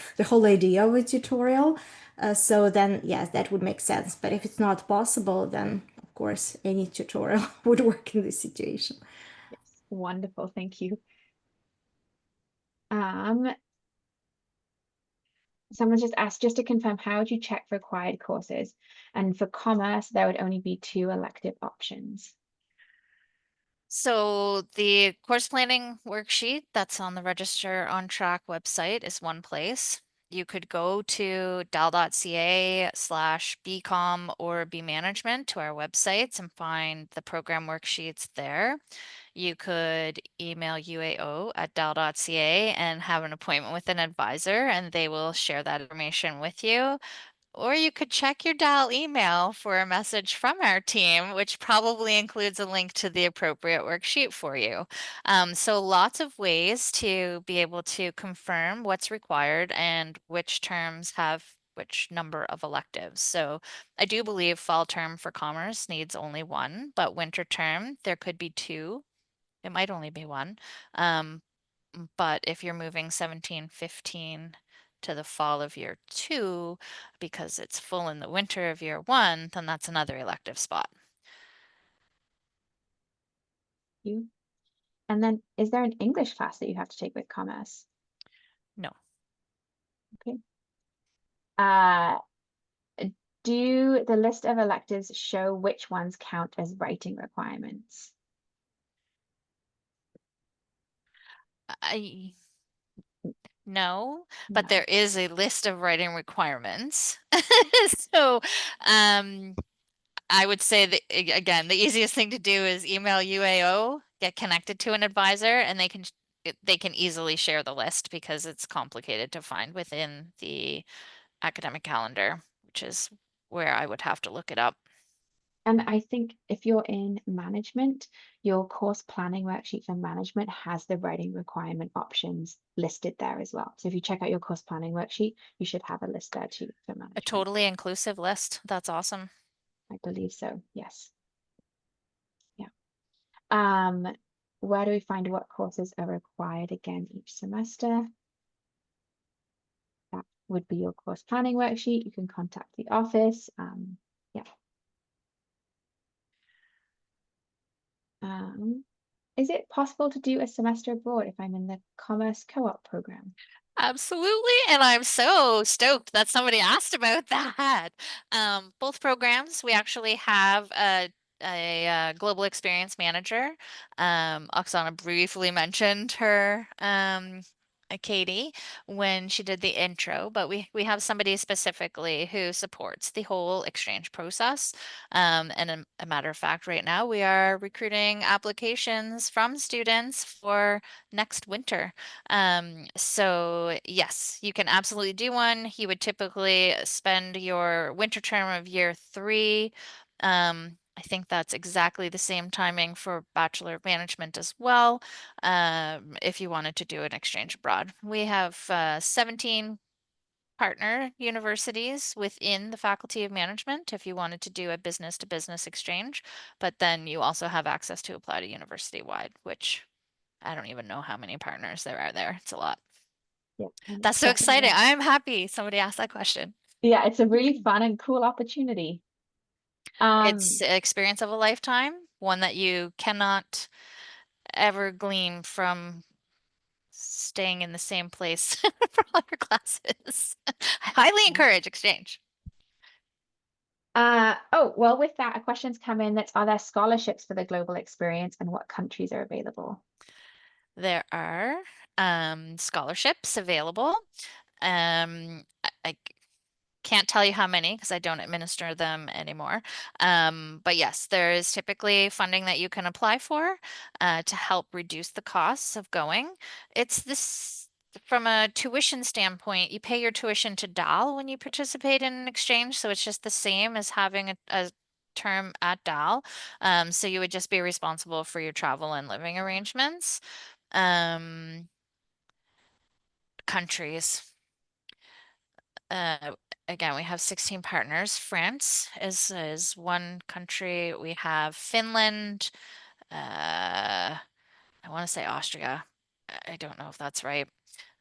Speaker 5: of a tutorial. So then, yes, that would make sense. But if it's not possible, then of course any tutorial would work in this situation.
Speaker 1: Yes, wonderful, thank you. Um, Someone just asked, just to confirm, how would you check for required courses? And for commerce, there would only be 2 elective options.
Speaker 4: So the course planning worksheet that's on the Register on Track website is one place. You could go to dal.ca/bcom or bmanagement to our websites and find the program worksheets there. You could email uao@dal.ca and have an appointment with an advisor, and they will share that information with you. Or you could check your Dal email for a message from our team, which probably includes a link to the appropriate worksheet for you. So lots of ways to be able to confirm what's required and which terms have which number of electives. So I do believe fall term for commerce needs only one, but winter term, there could be two. It might only be one. But if you're moving 17-15 to the fall of year 2 because it's full in the winter of year 1, then that's another elective spot.
Speaker 1: You. And then is there an English class that you have to take with commerce?
Speaker 4: No.
Speaker 1: Okay. Do the list of electives show which ones count as writing requirements?
Speaker 4: I No, but
Speaker 1: No.
Speaker 4: there is a list of writing requirements. So, I would say that again, the easiest thing to do is email UAO, get connected to an advisor, and they can easily share the list because it's complicated to find within the academic calendar, which is where I would have to look it up.
Speaker 1: And I think if you're in management, your course planning worksheet for management has the writing requirement options listed there as well. So if you check out your course planning worksheet, you should have a list there too for
Speaker 4: A
Speaker 1: management.
Speaker 4: totally inclusive list. That's awesome.
Speaker 1: I believe so, yes. Yeah. Where do we find what courses are required again each semester? That would be your course planning worksheet. You can contact the office. Yeah. Is it possible to do a semester abroad if I'm in the Commerce Co-op program?
Speaker 4: Absolutely, and I'm so stoked that somebody asked about that. Both programs, we actually have a global experience manager. Oksana briefly mentioned her, Katie, when she did the intro, but we have somebody specifically who supports the whole exchange process. And a matter of fact, right now we are recruiting applications from students for next winter. So yes, you can absolutely do one. You would typically spend your winter term of year 3. I think that's exactly the same timing for Bachelor of Management as well, if you wanted to do an exchange abroad. We have 17 partner universities within the Faculty of Management if you wanted to do a business to business exchange, but then you also have access to apply to university wide, which I don't even know how many partners there are there. It's a lot.
Speaker 1: Yeah, and
Speaker 4: That's
Speaker 1: it's
Speaker 4: so
Speaker 1: definitely
Speaker 4: exciting. I'm happy somebody asked that question.
Speaker 1: yeah, it's a really fun and cool opportunity.
Speaker 4: It's an experience of a lifetime, one that you cannot ever glean from staying in the same place for all your classes. I highly encourage exchange.
Speaker 1: Oh, well, with that, a question's come in that's, are there scholarships for the global experience and what countries are available?
Speaker 4: There are scholarships available. I can't tell you how many because I don't administer them anymore. But yes, there is typically funding that you can apply for to help reduce the costs of going. It's this from a tuition standpoint, you pay your tuition to DAL when you participate in an exchange, so it's just the same as having a term at DAL. So you would just be responsible for your travel and living arrangements. Countries. Again, we have 16 partners. France is one country. We have Finland. I want to say Austria. I don't know if that's right.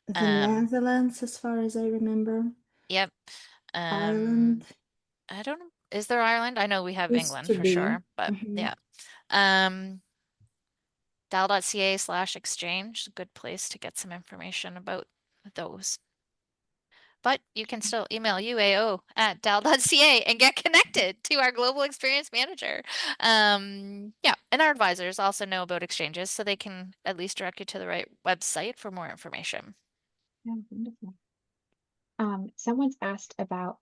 Speaker 5: The
Speaker 4: Um,
Speaker 5: Netherlands, as far as I remember.
Speaker 4: yep.
Speaker 5: Ireland
Speaker 4: I don't know. Is there Ireland? I know we have
Speaker 5: used
Speaker 4: England
Speaker 5: to
Speaker 4: for
Speaker 5: be.
Speaker 4: sure, but
Speaker 5: Mhm.
Speaker 4: yeah. dal.ca/exchange, a good place to get some information about those. But you can still email uao@dal.ca and get connected to our global experience manager. Yeah, and our advisors also know about exchanges, so they can at least direct you to the right website for more information.
Speaker 1: Yeah, wonderful. Someone's asked about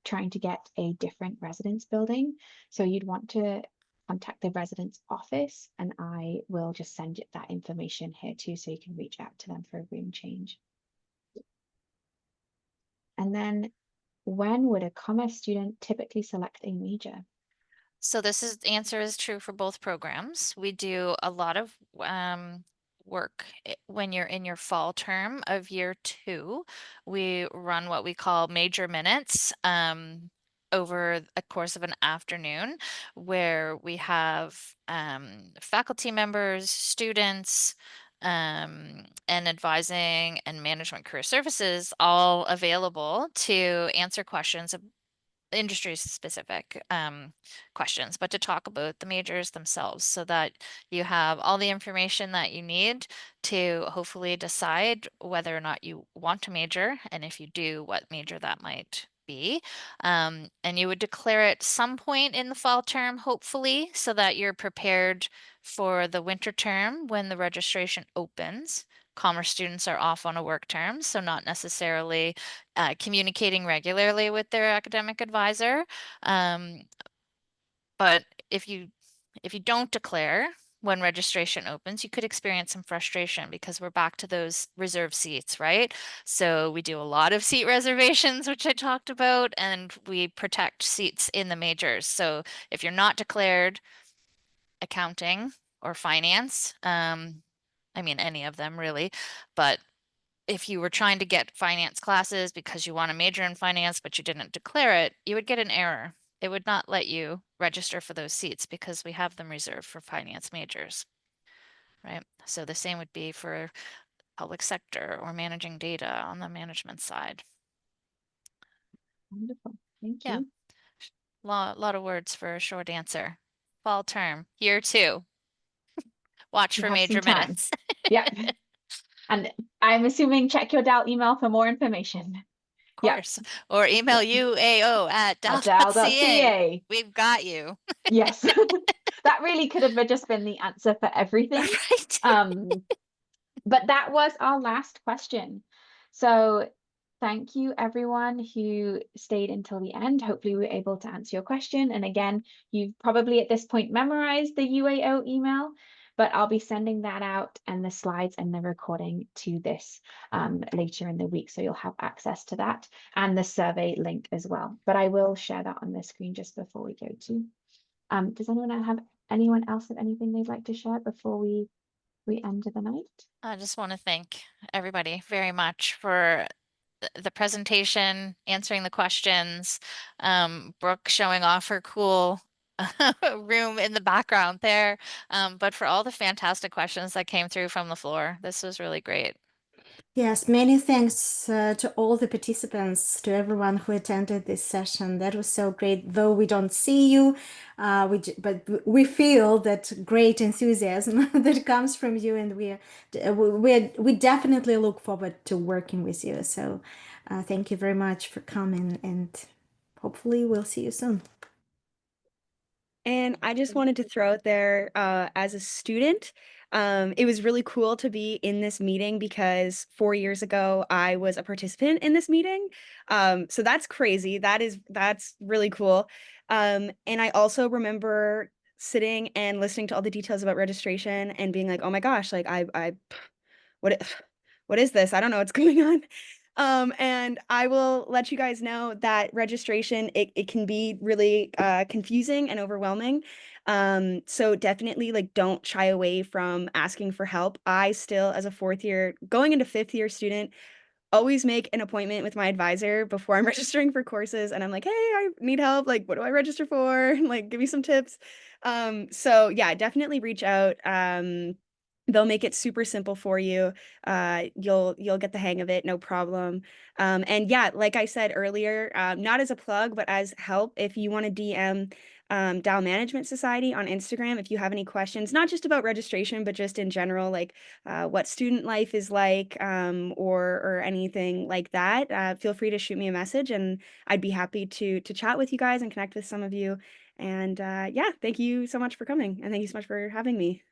Speaker 1: trying to get a different residence building. So you'd want to contact the residence office, and I will just send you that information here too, so you can reach out to them for a room change. And then when would a commerce student typically select a major?
Speaker 4: So the answer is true for both programs. We do a lot of work when you're in your fall term of year 2. We run what we call major minutes over a course of an afternoon, where we have faculty members, students, and advising and management career services all available to answer questions, industry specific questions, but to talk about the majors themselves so that you have all the information that you need to hopefully decide whether or not you want to major, and if you do, what major that might be. And you would declare it some point in the fall term, hopefully, so that you're prepared for the winter term when the registration opens. Commerce students are off on a work term, so not necessarily communicating regularly with their academic advisor. But if you don't declare when registration opens, you could experience some frustration because we're back to those reserved seats, right? So we do a lot of seat reservations, which I talked about, and we protect seats in the majors. So if you're not declared accounting or finance, I mean, any of them really, but if you were trying to get finance classes because you want to major in finance, but you didn't declare it, you would get an error. It would not let you register for those seats because we have them reserved for finance majors, right? So the same would be for public sector or managing data on the management side.
Speaker 1: Wonderful. Thank
Speaker 4: Yeah,
Speaker 1: you.
Speaker 4: lot of words for a short answer. Fall term, year 2. Watch
Speaker 1: You
Speaker 4: for
Speaker 1: have some
Speaker 4: major
Speaker 1: time.
Speaker 4: minutes.
Speaker 1: Yep. And I'm assuming check your DAL email for more information. Yep.
Speaker 4: Course, or email
Speaker 1: At
Speaker 4: uao@dal.ca.
Speaker 1: dal.ca.
Speaker 4: We've got you.
Speaker 1: Yes. That really could have just been the answer for everything.
Speaker 4: Right.
Speaker 1: But that was our last question. So thank you everyone who stayed until the end. Hopefully we were able to answer your question. And again, you've probably at this point memorized the UAO email, but I'll be sending that out and the slides and the recording to this later in the week. So you'll have access to that and the survey link as well. But I will share that on the screen just before we go to. Does anyone else have anything they'd like to share before we end the night?
Speaker 4: I just want to thank everybody very much for the presentation, answering the questions, Brooke showing off her cool room in the background there. But for all the fantastic questions that came through from the floor, this was really great.
Speaker 5: Yes, many thanks to all the participants, to everyone who attended this session. That was so great. Though we don't see you, but we feel that great enthusiasm that comes from you, and we definitely look forward to working with you. So, thank you very much for coming, and hopefully we'll see you soon.
Speaker 3: And I just wanted to throw out there, as a student, it was really cool to be in this meeting because 4 years ago I was a participant in this meeting. So that's crazy. That's really cool. And I also remember sitting and listening to all the details about registration and being like, oh my gosh, like what what is this? I don't know what's going on. And I will let you guys know that registration, it can be really confusing and overwhelming. So definitely like don't shy away from asking for help. I still, as a fourth year, going into fifth year student, always make an appointment with my advisor before I'm registering for courses, and I'm like, hey, I need help. Like, what do I register for? Like, give me some tips. So yeah, definitely reach out. They'll make it super simple for you. You'll get the hang of it, no problem. And yeah, like I said earlier, not as a plug, but as help, if you want to DM Dow Management Society on Instagram, if you have any questions, not just about registration, but just in general, like what student life is like, or anything like that, feel free to shoot me a message, and I'd be happy to chat with you guys and connect with some of you. And yeah, thank you so much for coming, and thank you so much for having me.